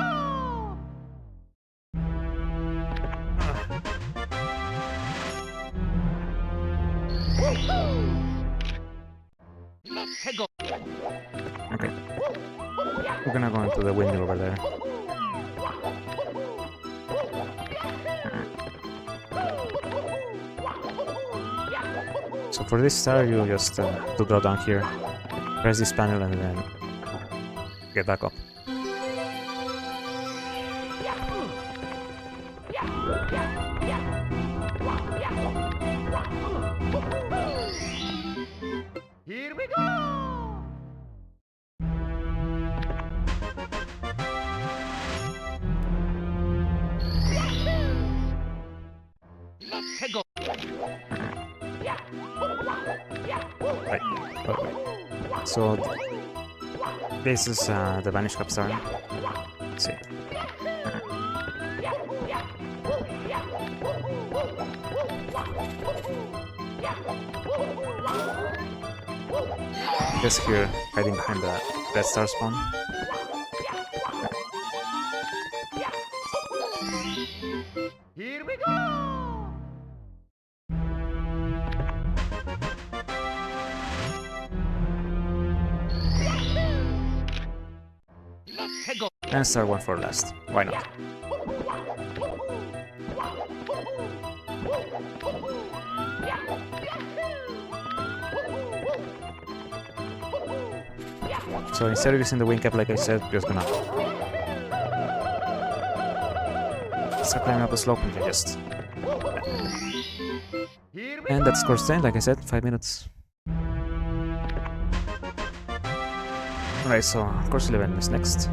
Okay. We're gonna go into the window over there. So for this star, you just to draw down here, press this panel and then get back up. Here we go! Right. Okay. So this is the Vanish Cap star. Let's see. Just here, hiding behind the red star spawn. Here we go! And star 1 for last. Why not? So instead of using the wing cap, like I said, just gonna start climbing up a slope and just. And that's course 10, like I said, 5 minutes. Alright, so course 11 is next.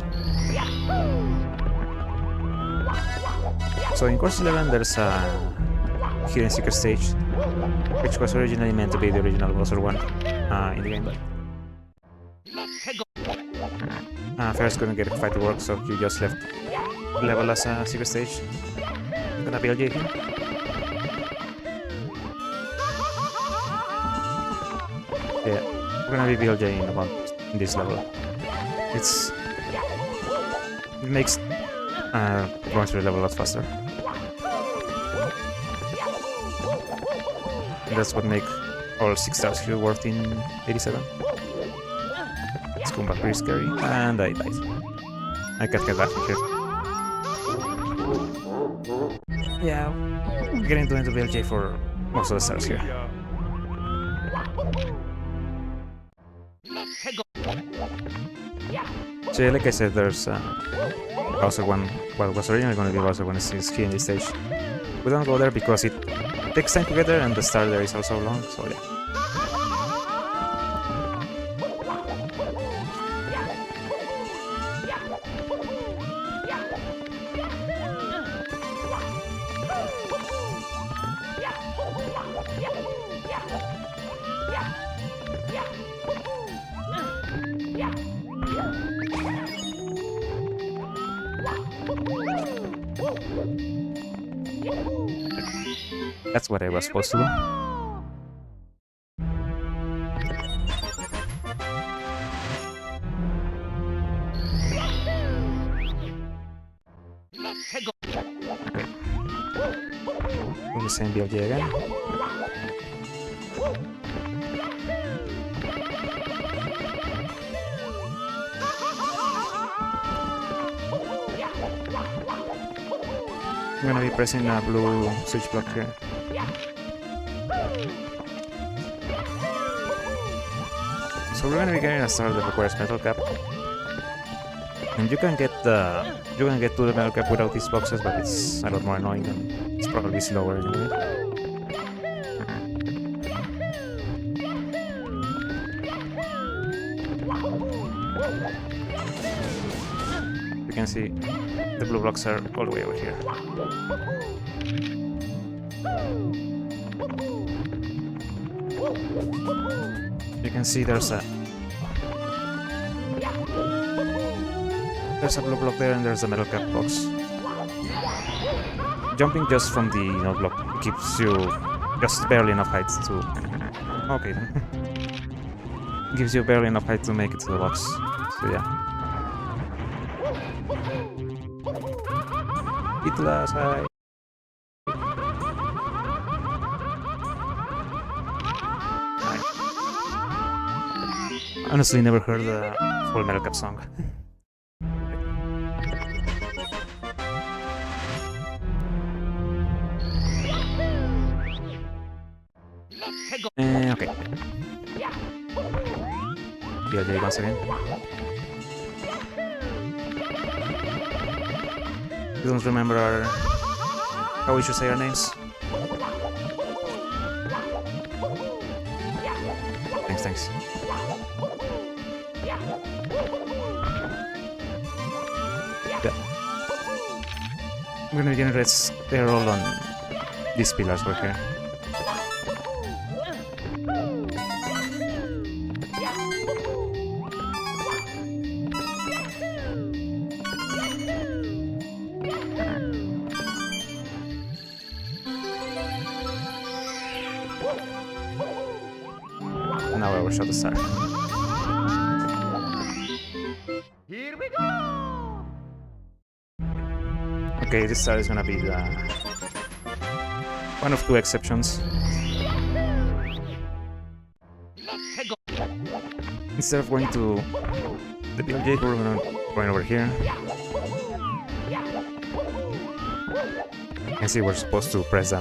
So in course 11 there's a hidden secret stage, which was originally meant to be the original Bowser 1 in the game, but first couldn't get quite to work, so you just left level as a secret stage. Gonna build you here. Yeah, we're gonna be BLJ in this level. It makes going through the level a lot faster. And that's what makes all 6 stars here worth in 87. combat pretty scary, and I died. I can't get back from here. Yeah, getting to VLJ for most of the stars here. So yeah, like I said, there's Bowser 1, well, was originally going to be Bowser 1 is here in this stage. We don't go there because it takes time to get there and the star there is also long, so yeah. That's what I was supposed to do. Okay. Do the same build again. I'm gonna be pressing a blue switch block here. So we're gonna be getting a star that requires metal cap, and you can get to the metal cap without these boxes, but it's a lot more annoying and it's probably slower anyway. You can see the blue blocks are all the way over here. You can see there's a blue block there and there's a metal cap box. Jumping just from the node block gives you just barely enough height to... Okay then. Gives you barely enough height to make it to the box. So yeah. Tala side. Honestly, never heard the full metal cap song. Okay. BLJ once again. You don't remember how we should say our names? Thanks. Yeah. I'm gonna begin red roll on these pillars over here. Now I will show the star. Here we go! Okay, this star is gonna be the one of two exceptions. Instead of going to the BLJ, we're going over here. You can see we're supposed to press the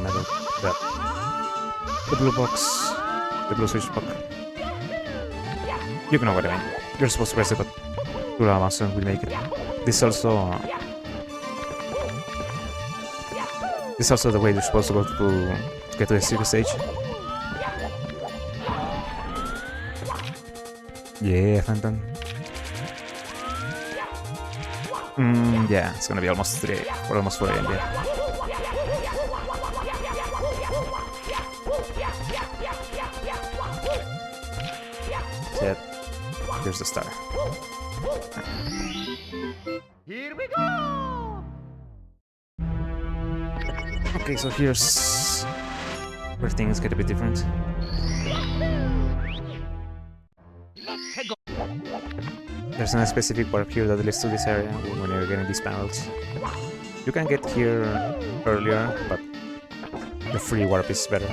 blue box, the blue switch box. You know what I mean. You're supposed to press it, but Tula will make it. This is also the way you're supposed to go to get to the secret stage. Yeah, Phantom. Yeah, it's gonna be almost 3 or almost 4 AM, yeah. So, here's the star. Here we go! Okay, so here's where things get a bit different. There's a specific warp here that leads to this area when you're getting these panels. You can get here earlier, but the free warp is better.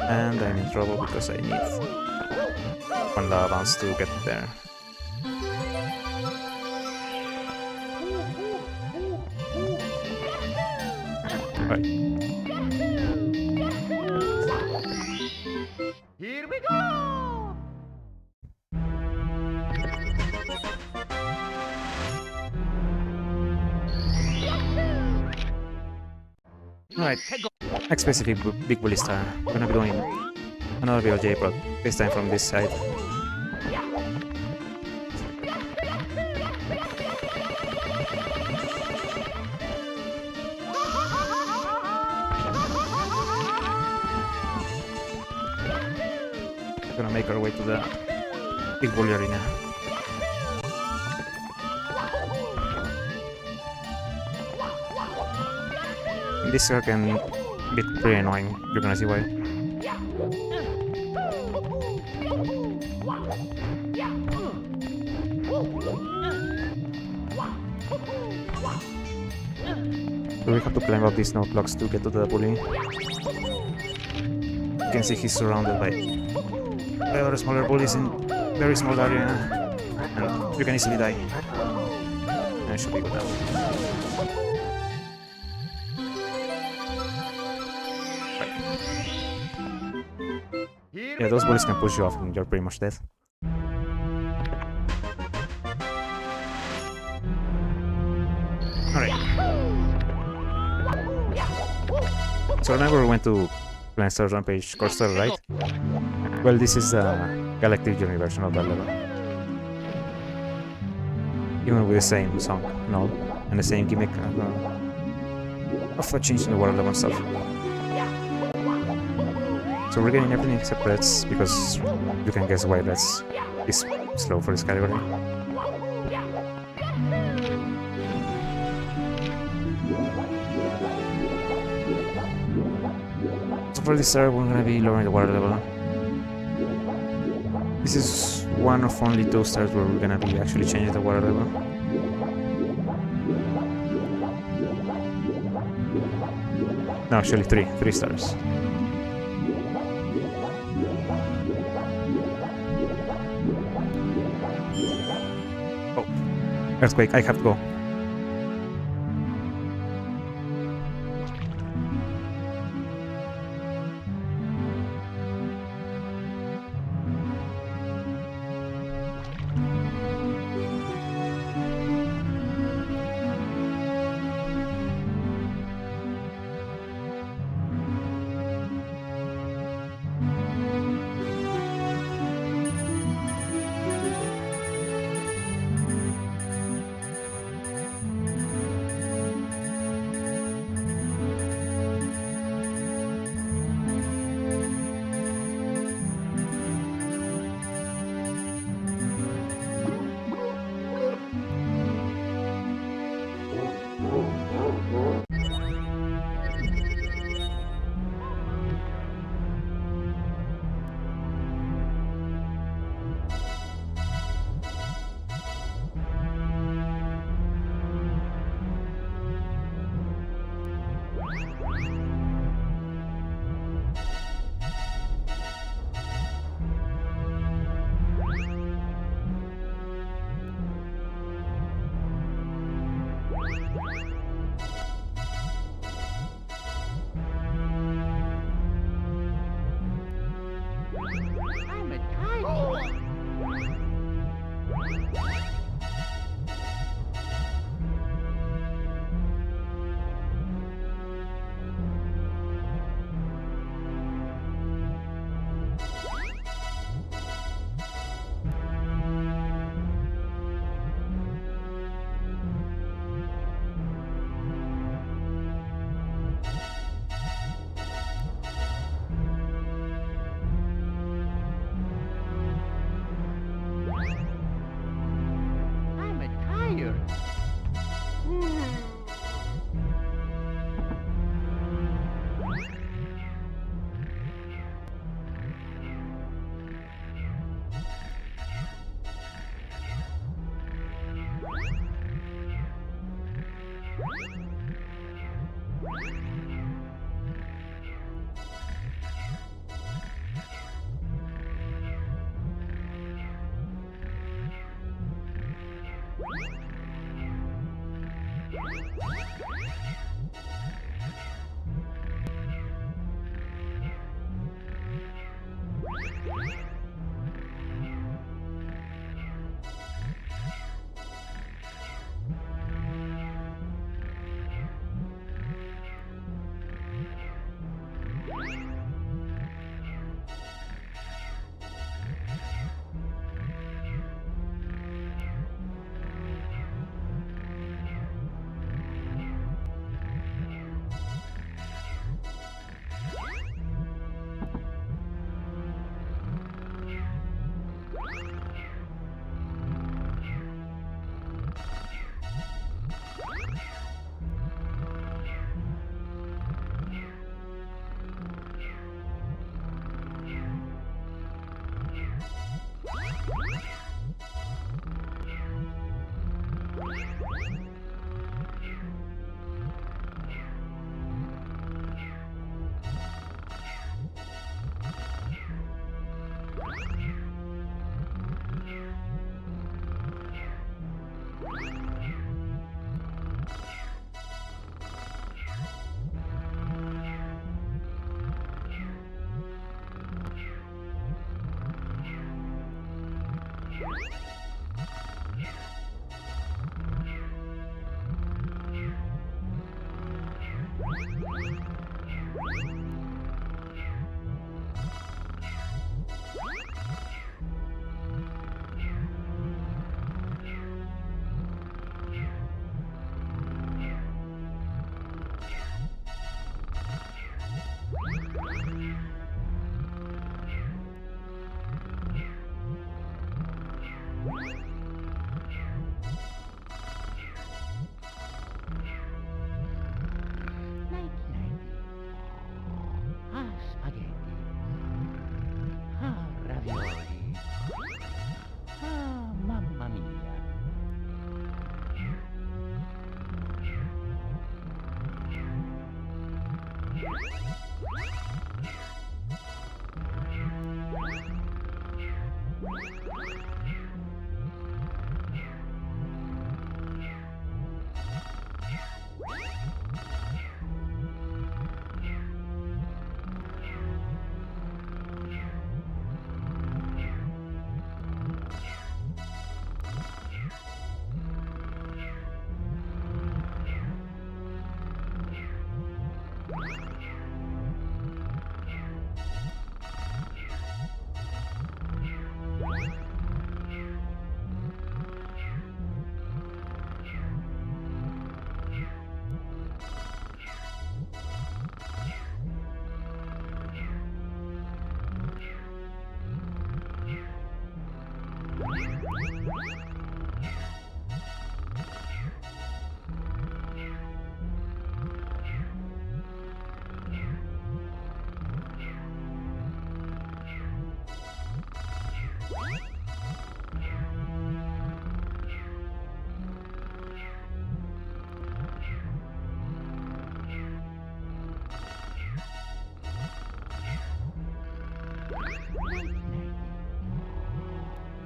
And I'm in trouble because I need one lava bounce to get there. Right. Here we go! Alright, next specific big bully star. We're gonna be doing another BLJ, but this time from this side. We're gonna make our way to the big bully arena. This car can be pretty annoying, you're gonna see why. So we have to climb up these note blocks to get to the bully. You can see he's surrounded by other smaller bullies in very small area, and you can easily die. I should be good now. Yeah, those bullies can push you off and you're pretty much dead. Alright. So remember we went to Planet Star Rampage Coaster, right? Well, this is the Galactic Journey version of that level. Even with the same song, no, and the same gimmick of changing the world level and stuff. So we're getting everything except reds, because you can guess why reds is slow for this category. So for this star, we're gonna be lowering the water level. This is one of only two stars where we're gonna be actually changing the water level. No, actually three stars. Oh, earthquake, I have to go. Ravioli. Ah, mamma mia.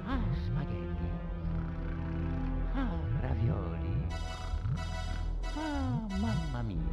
Ah, spaghetti. Ah, ravioli. Ah, mamma mia.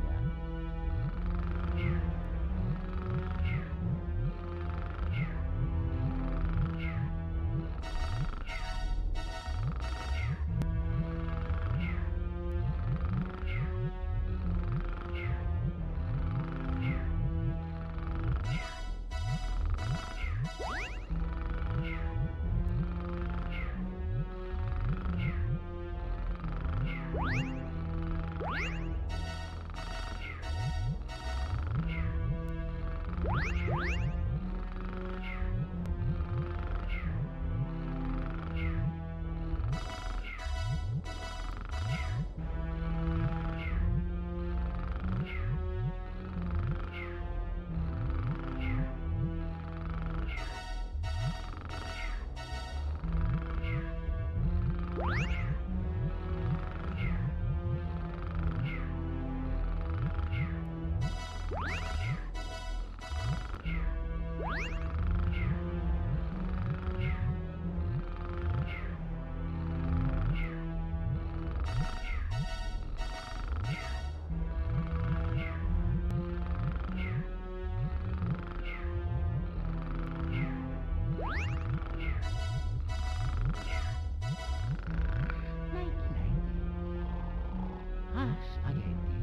Ah, spaghetti.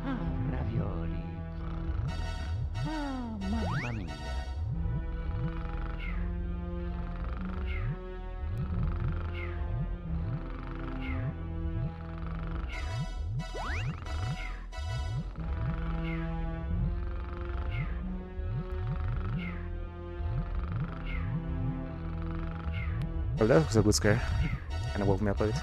Ah, ravioli. Ah, mamma mia. Well, that was a good scare. Kinda woke me up a bit.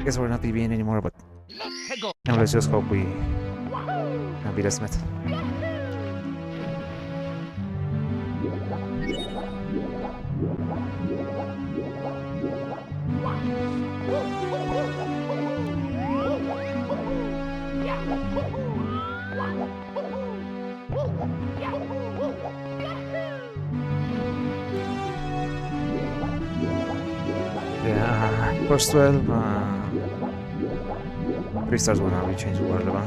Guess we're not PBing anymore, but now let's just hope we can beat Smith. Yeah, first 12, 3 stars when we change the world level.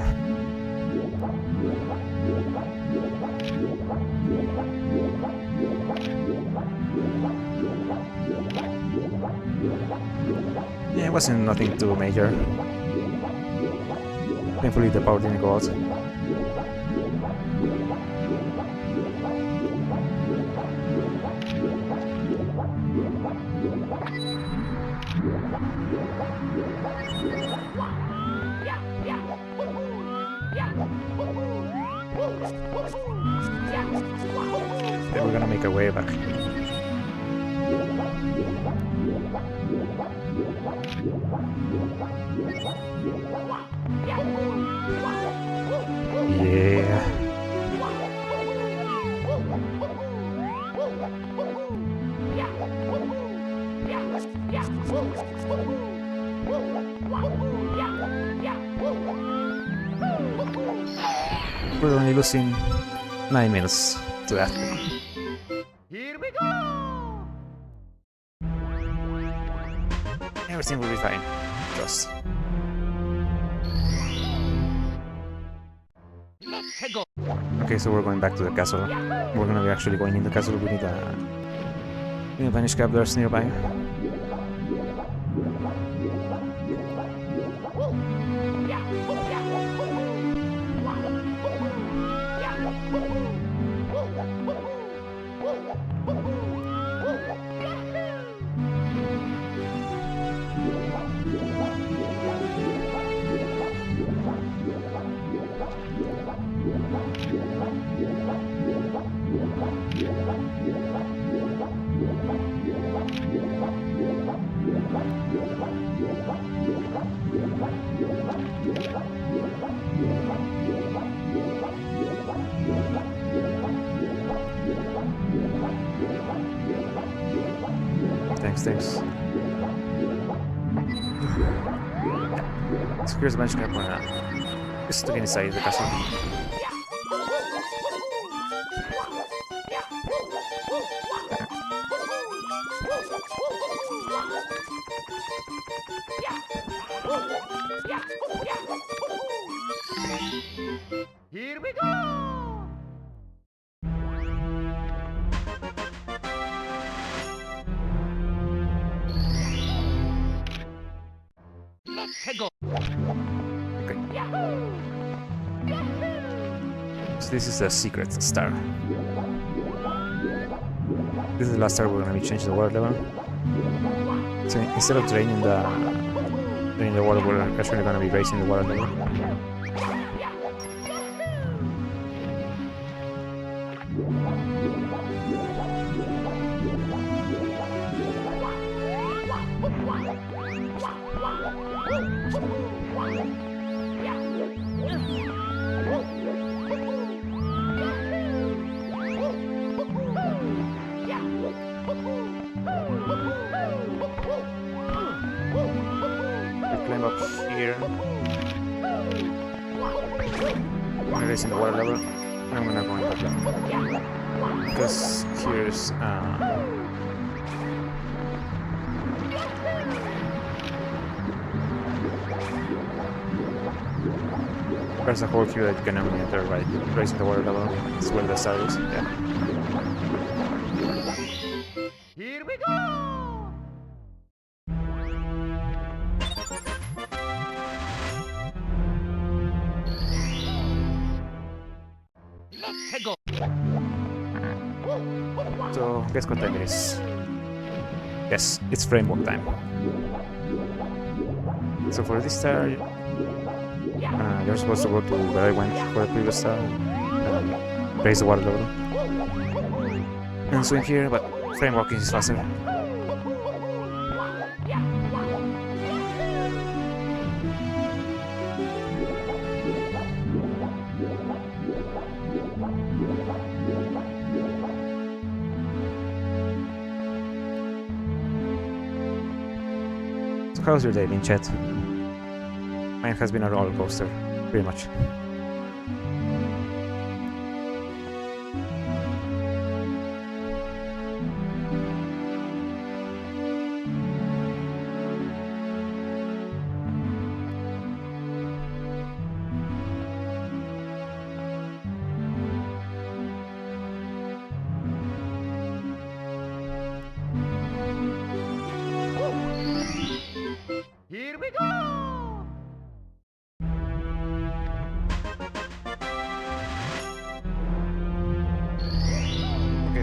Yeah, it wasn't nothing too major. Thankfully the power didn't go out. Then we're gonna make our way back. Yeah. We're only losing 9 minutes to that. Here we go! Everything will be fine. Trust. Let's go! Okay, so we're going back to the castle. We're gonna be actually going in the castle. We need vanish cablers nearby. Thanks. So here's a bunch of just to get inside the castle. Here we go! Let's go! Okay. So this is the secret star. This is the last star we're gonna be changing the water level. So instead of draining the water, we're actually gonna be raising the water level. Climb up here. I'm raising the water level. I'm gonna go in that level. Because here's there's a hole here that you can only enter by raising the water level. It's where the star is. Yeah. Here we go! Let's go! So guess what time it is? Yes, it's framework time. So for this star, you're supposed to go to where I went for the previous star, raise the water level, and swim here, but framework is faster. So how's your day been, chat? Mine has been a roller coaster, pretty much.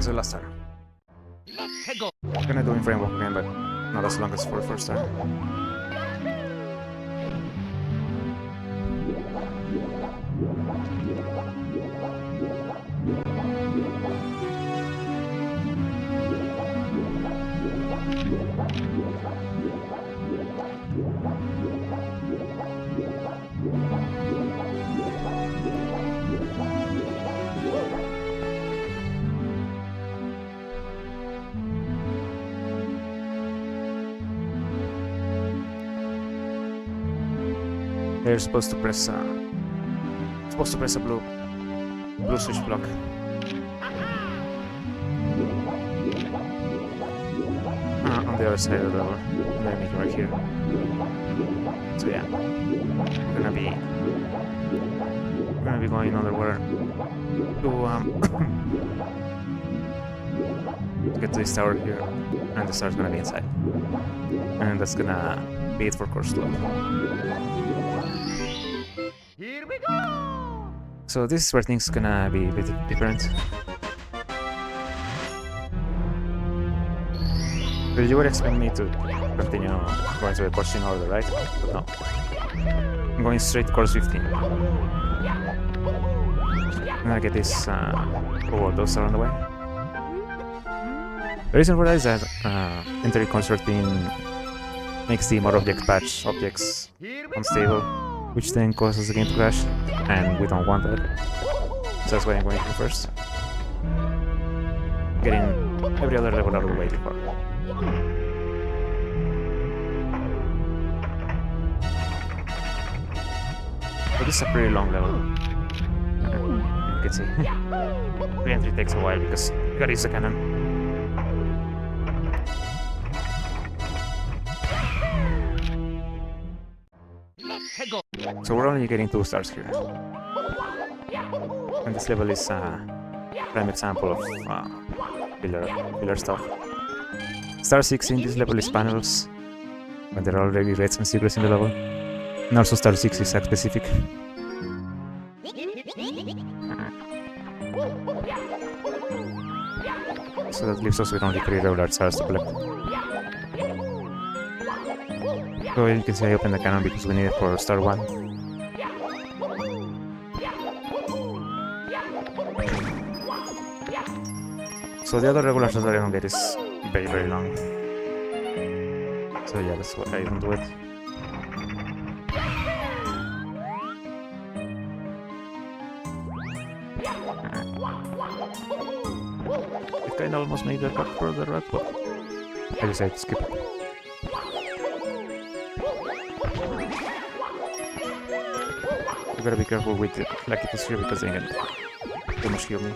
the last star. Let's go. I'm gonna do in frame walk again, but not as long as for the first star. They're supposed to press a blue switch block. On the other side of the level. Let me make it right here. So yeah, we're gonna be going underwater to get to this tower here, and the star's gonna be inside, and that's gonna be it for course 12. Here we go. So this is where things gonna be a bit different. So you would expect me to continue going to the course in order, right? But no. I'm going straight to course 15. I'm gonna get this those are on the way. The reason for that is that entry course 13 makes the mod object patch objects unstable, which then causes the game to crash, and we don't want that. So that's why I'm going here first. Getting every other level out of the way before. But this is a pretty long level. You can see. Re-entry takes a while because you gotta use the cannon. Let's go. So we're only getting 2 stars here. And this level is a prime example of filler stuff. Star 6 in this level is panels, but there are already reds and secrets in the level. And also star 6 is act specific. So that leaves us with only 3 regular stars to collect. So you can see I opened the cannon because we need it for star 1. So the other regular stars that I don't get is very, very long. So yeah, that's why I don't do it. It kinda almost made the cut for the rat, but I decided to skip it. You gotta be careful with it, like it is here, because they can too much heal me.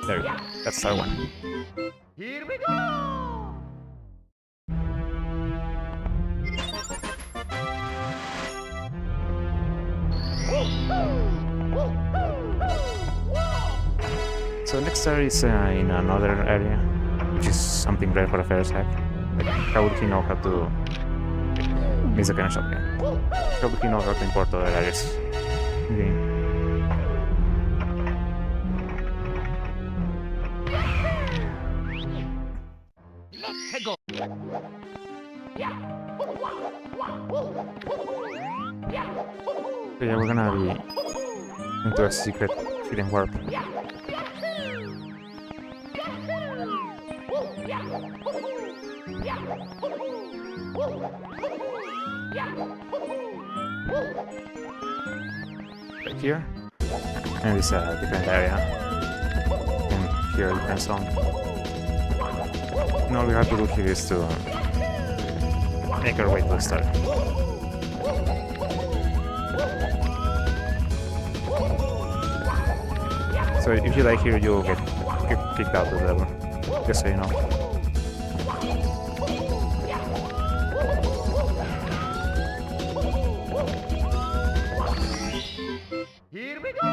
There we go. That's star 1. Here we go. So next star is in another area, which is something rare for a Ferris hack. Like, how would he know how to miss a cannon shot game? How would he know how to import other areas in the game? Let's go. So yeah, we're gonna be into a secret hidden warp. Right here, and it's a different area, and here a different song. And all we have to do here is to make our way to the start. So if you die here, you'll get kicked out of the level, just so you know. Here we go.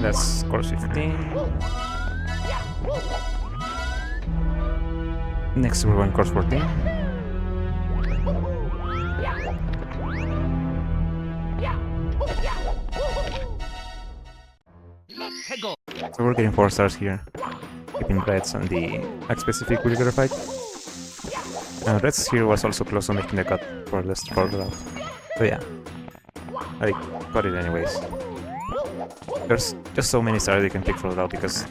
That's course 15. Next we're going course 14. So we're getting 4 stars here. Keeping Reds on the specific wheelgutter fight. Reds here was also close to making the cut for the route. So yeah, I got it anyways. There's just so many stars you can pick for the route because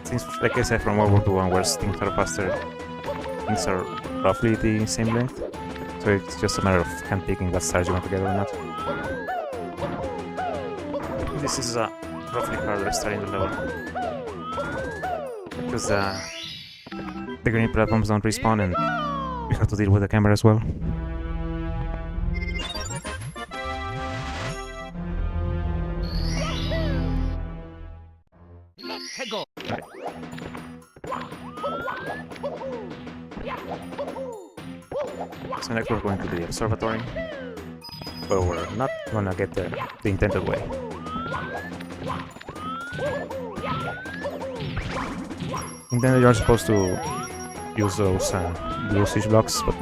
since, like I said, from World War II onwards, things are faster. Things are roughly the same length. So it's just a matter of handpicking what stars you want to get or not. This is a roughly harder starting the level because the green platforms don't respawn and we have to deal with the camera as well. So next we're going to the observatory, but we're not gonna get there the intended way. Intended you're supposed to use those blue siege blocks, but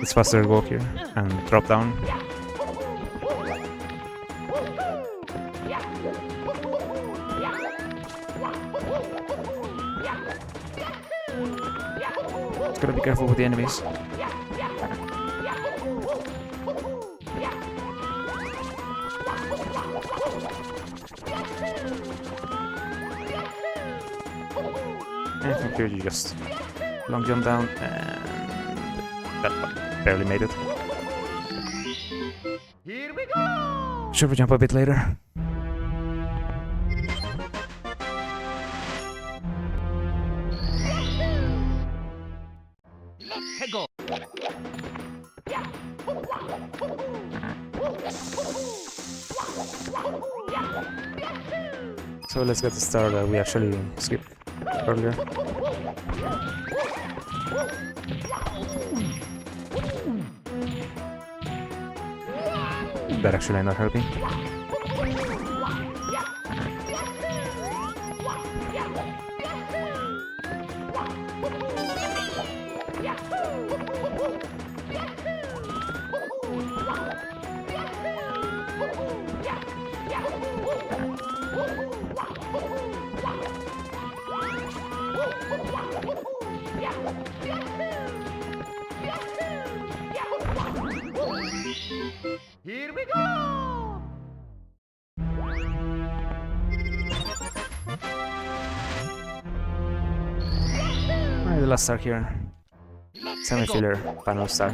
it's faster to go here and drop down. Just gotta be careful with the enemies. And from here you just long jump down and that barely made it. Here we go! Should we jump a bit later? Let's go! So let's get the star that we actually skipped earlier. That actually not helping. Here we go! Alright, the last star here. Semi-filler, final star.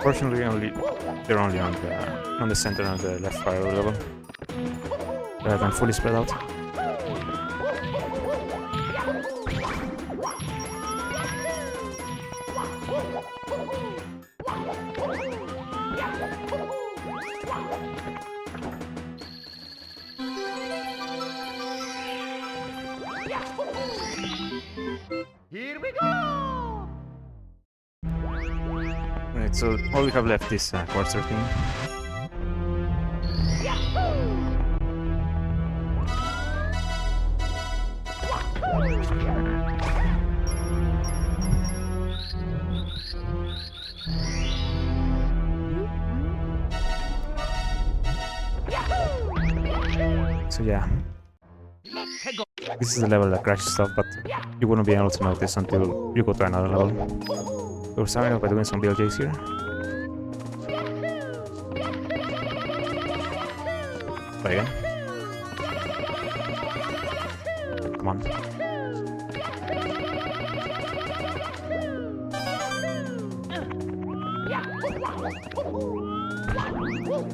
Fortunately, they're only on the center of the left fire level, rather than fully spread out. Here we go! Right, so all we have left is course 13. So yeah, Let's go! this is the level that crashes stuff, but you wouldn't be able to notice until you go to another level. So we're starting off by doing some BLJs here. Try again. Come on.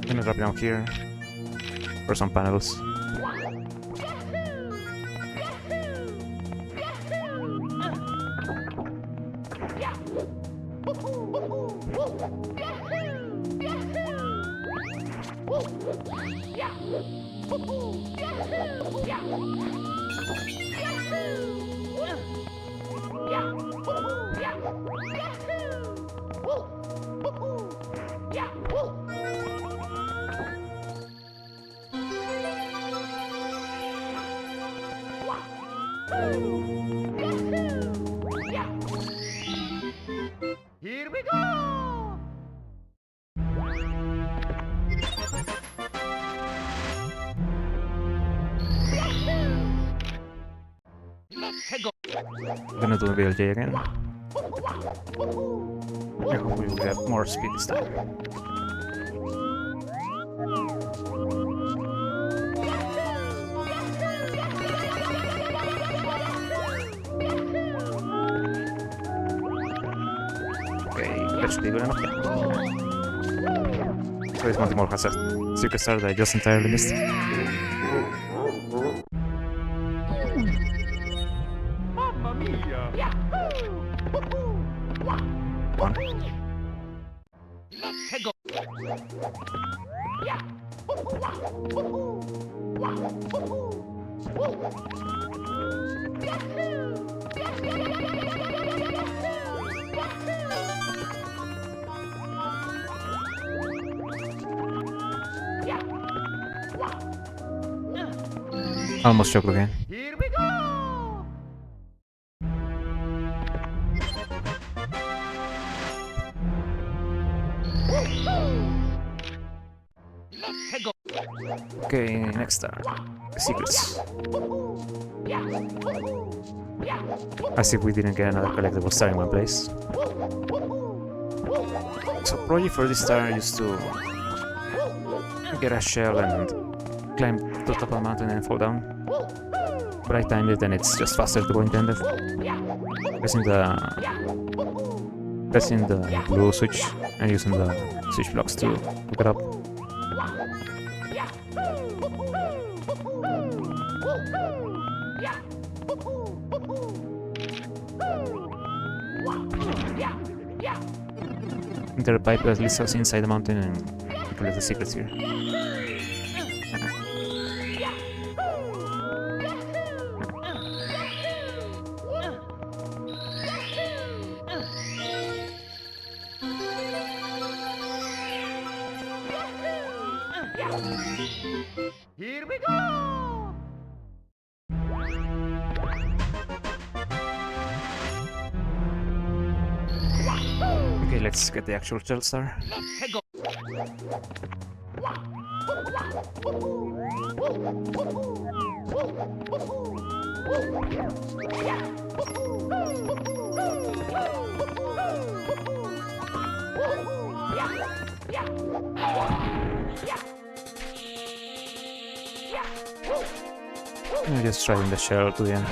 Gonna drop down here for some panels. Here we go! Let's go! I'm gonna do a BLJ again. I hope we will have more speed this time. Okay, that should be good enough. Yeah. So it's multi-mole hazard. Secret Star that I just entirely missed. Mamma mia! One. Let's go! Almost choked again. Here we go! Let's go! Okay, next star. The secrets. As if we didn't get another collectible star in one place. So project for this star used to get a shell and climb to the top of the mountain and fall down. But I timed it and it's just faster to go intended. Pressing the blue switch and using the switch blocks to pick it up. Enter a pipe that leads us inside the mountain and collect the secrets here. Here we go! Okay, let's get the actual shell star. Let's go! I'm just driving the shell to the end.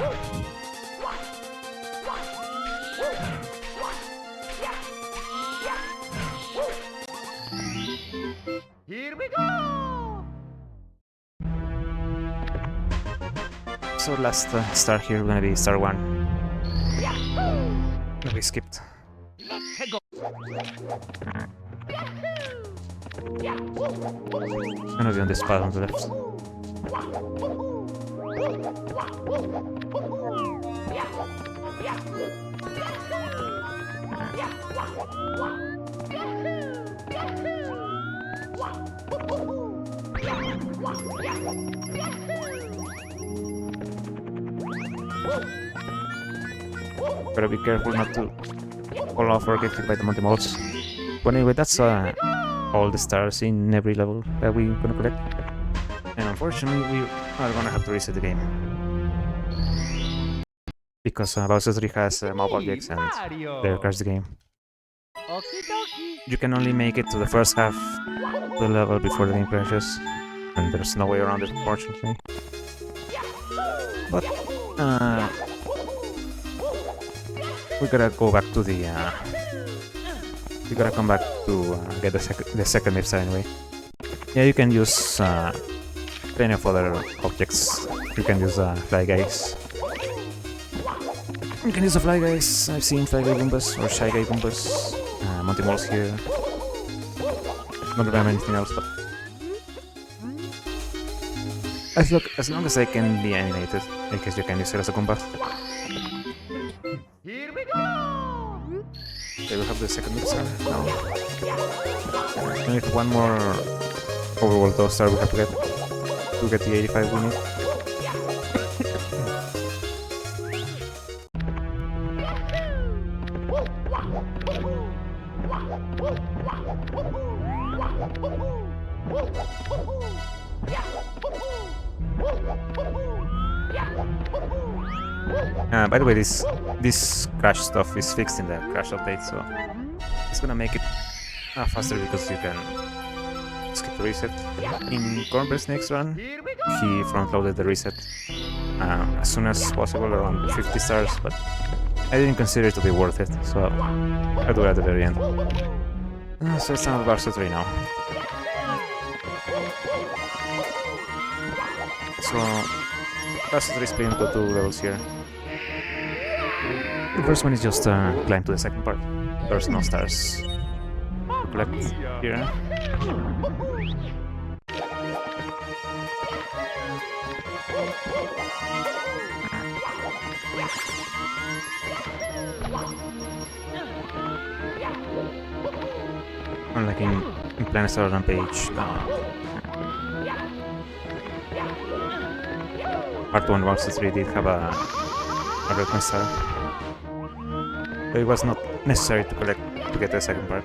Here we go! So last star here gonna be star 1. We skipped. Let's go! Gonna be on this spot on the left. Gotta be careful not to fall off or get hit by the Monty Moles. But anyway, that's all the stars in every level that we're gonna collect. And unfortunately, we are gonna have to reset the game. Because Bowser 3 has mob objects and they crash the game. Okie dokie! You can only make it to the first half of the level before the game crashes. And there's no way around it, unfortunately. But, we gotta go back to the, we gotta come back to get the second Mipsa anyway. Yeah, you can use plenty of other objects. You can use fly guys. You can use the fly guys. I've seen fly guy Goombas or shy guy Goombas. Monty Moles here. Don't remember anything else, but as long as I can be animated, I guess you can use it as a Goomba. Here we go! Okay, we have the second mixer now. And if one more overworld Dose Star we have to get the 85 we need. By the way, this crash stuff is fixed in the crash update, so it's gonna make it faster because you can skip the reset. In Cornbreast's next run, Here we go. he front-loaded the reset as soon as possible, around 50 stars, but I didn't consider it to be worth it, so I'll do it at the very end. So it's on Barca 3 now. So Barca 3 split into 2 levels here. The first one is just climb to the second part. There's no stars to collect here. Unlike in Planet Star Rampage, Part 1 versus 3 did have a red star. But it was not necessary to collect to get the second part.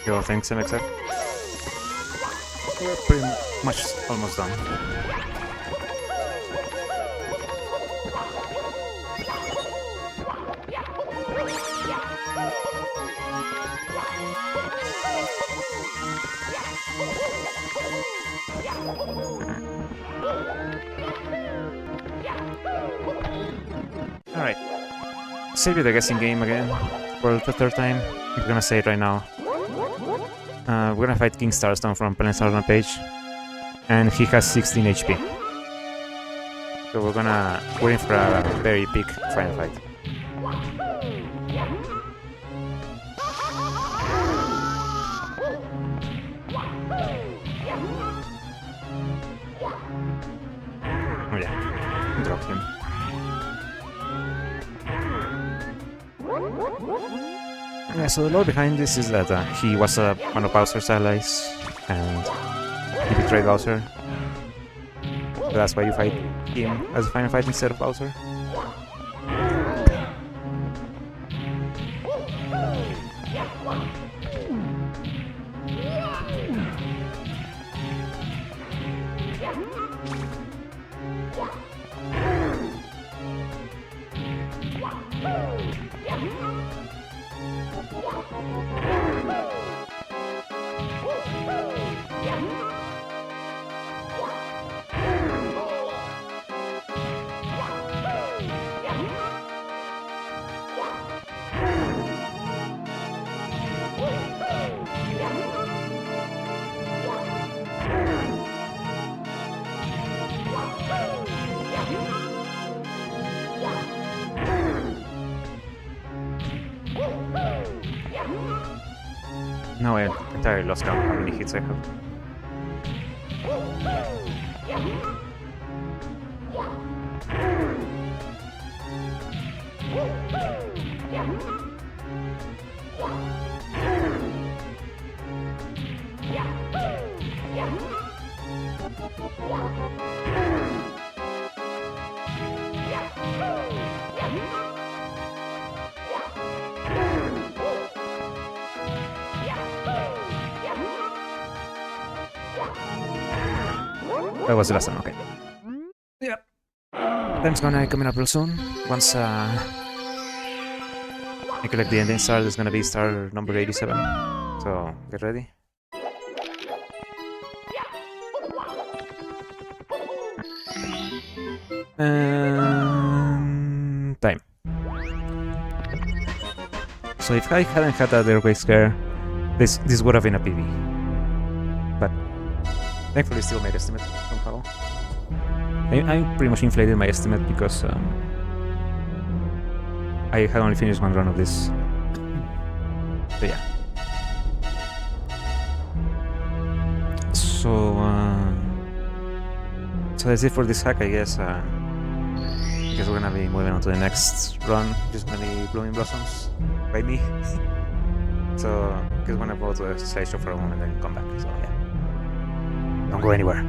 Yo, thanks MXF. We're pretty much almost done. Alright. Save you the guessing game again for the third time. I'm gonna say it right now. We're gonna fight King Starstone from Planet Star Rampage, and he has 16 HP. So we're in for a very big final fight. Oh yeah, drop him. Yeah, so the lore behind this is that he was one of Bowser's allies, and he betrayed Bowser. So that's why you fight him as a final fight instead of Bowser. Now I entirely lost count how many hits I have. That was the last one, okay. Yep. Time's gonna be coming up real soon. Once I collect the ending star, there's gonna be star number 87. So get ready. And time. So if I hadn't had that airway scare, this would have been a PB. But thankfully still made estimate somehow. I pretty much inflated my estimate because I had only finished one run of this. So yeah. So that's it for this hack, I guess. I guess we're gonna be moving on to the next run, which is gonna be Blooming Blossoms by me. So I guess we're gonna go to the slideshow for a moment and come back. So yeah, don't go anywhere.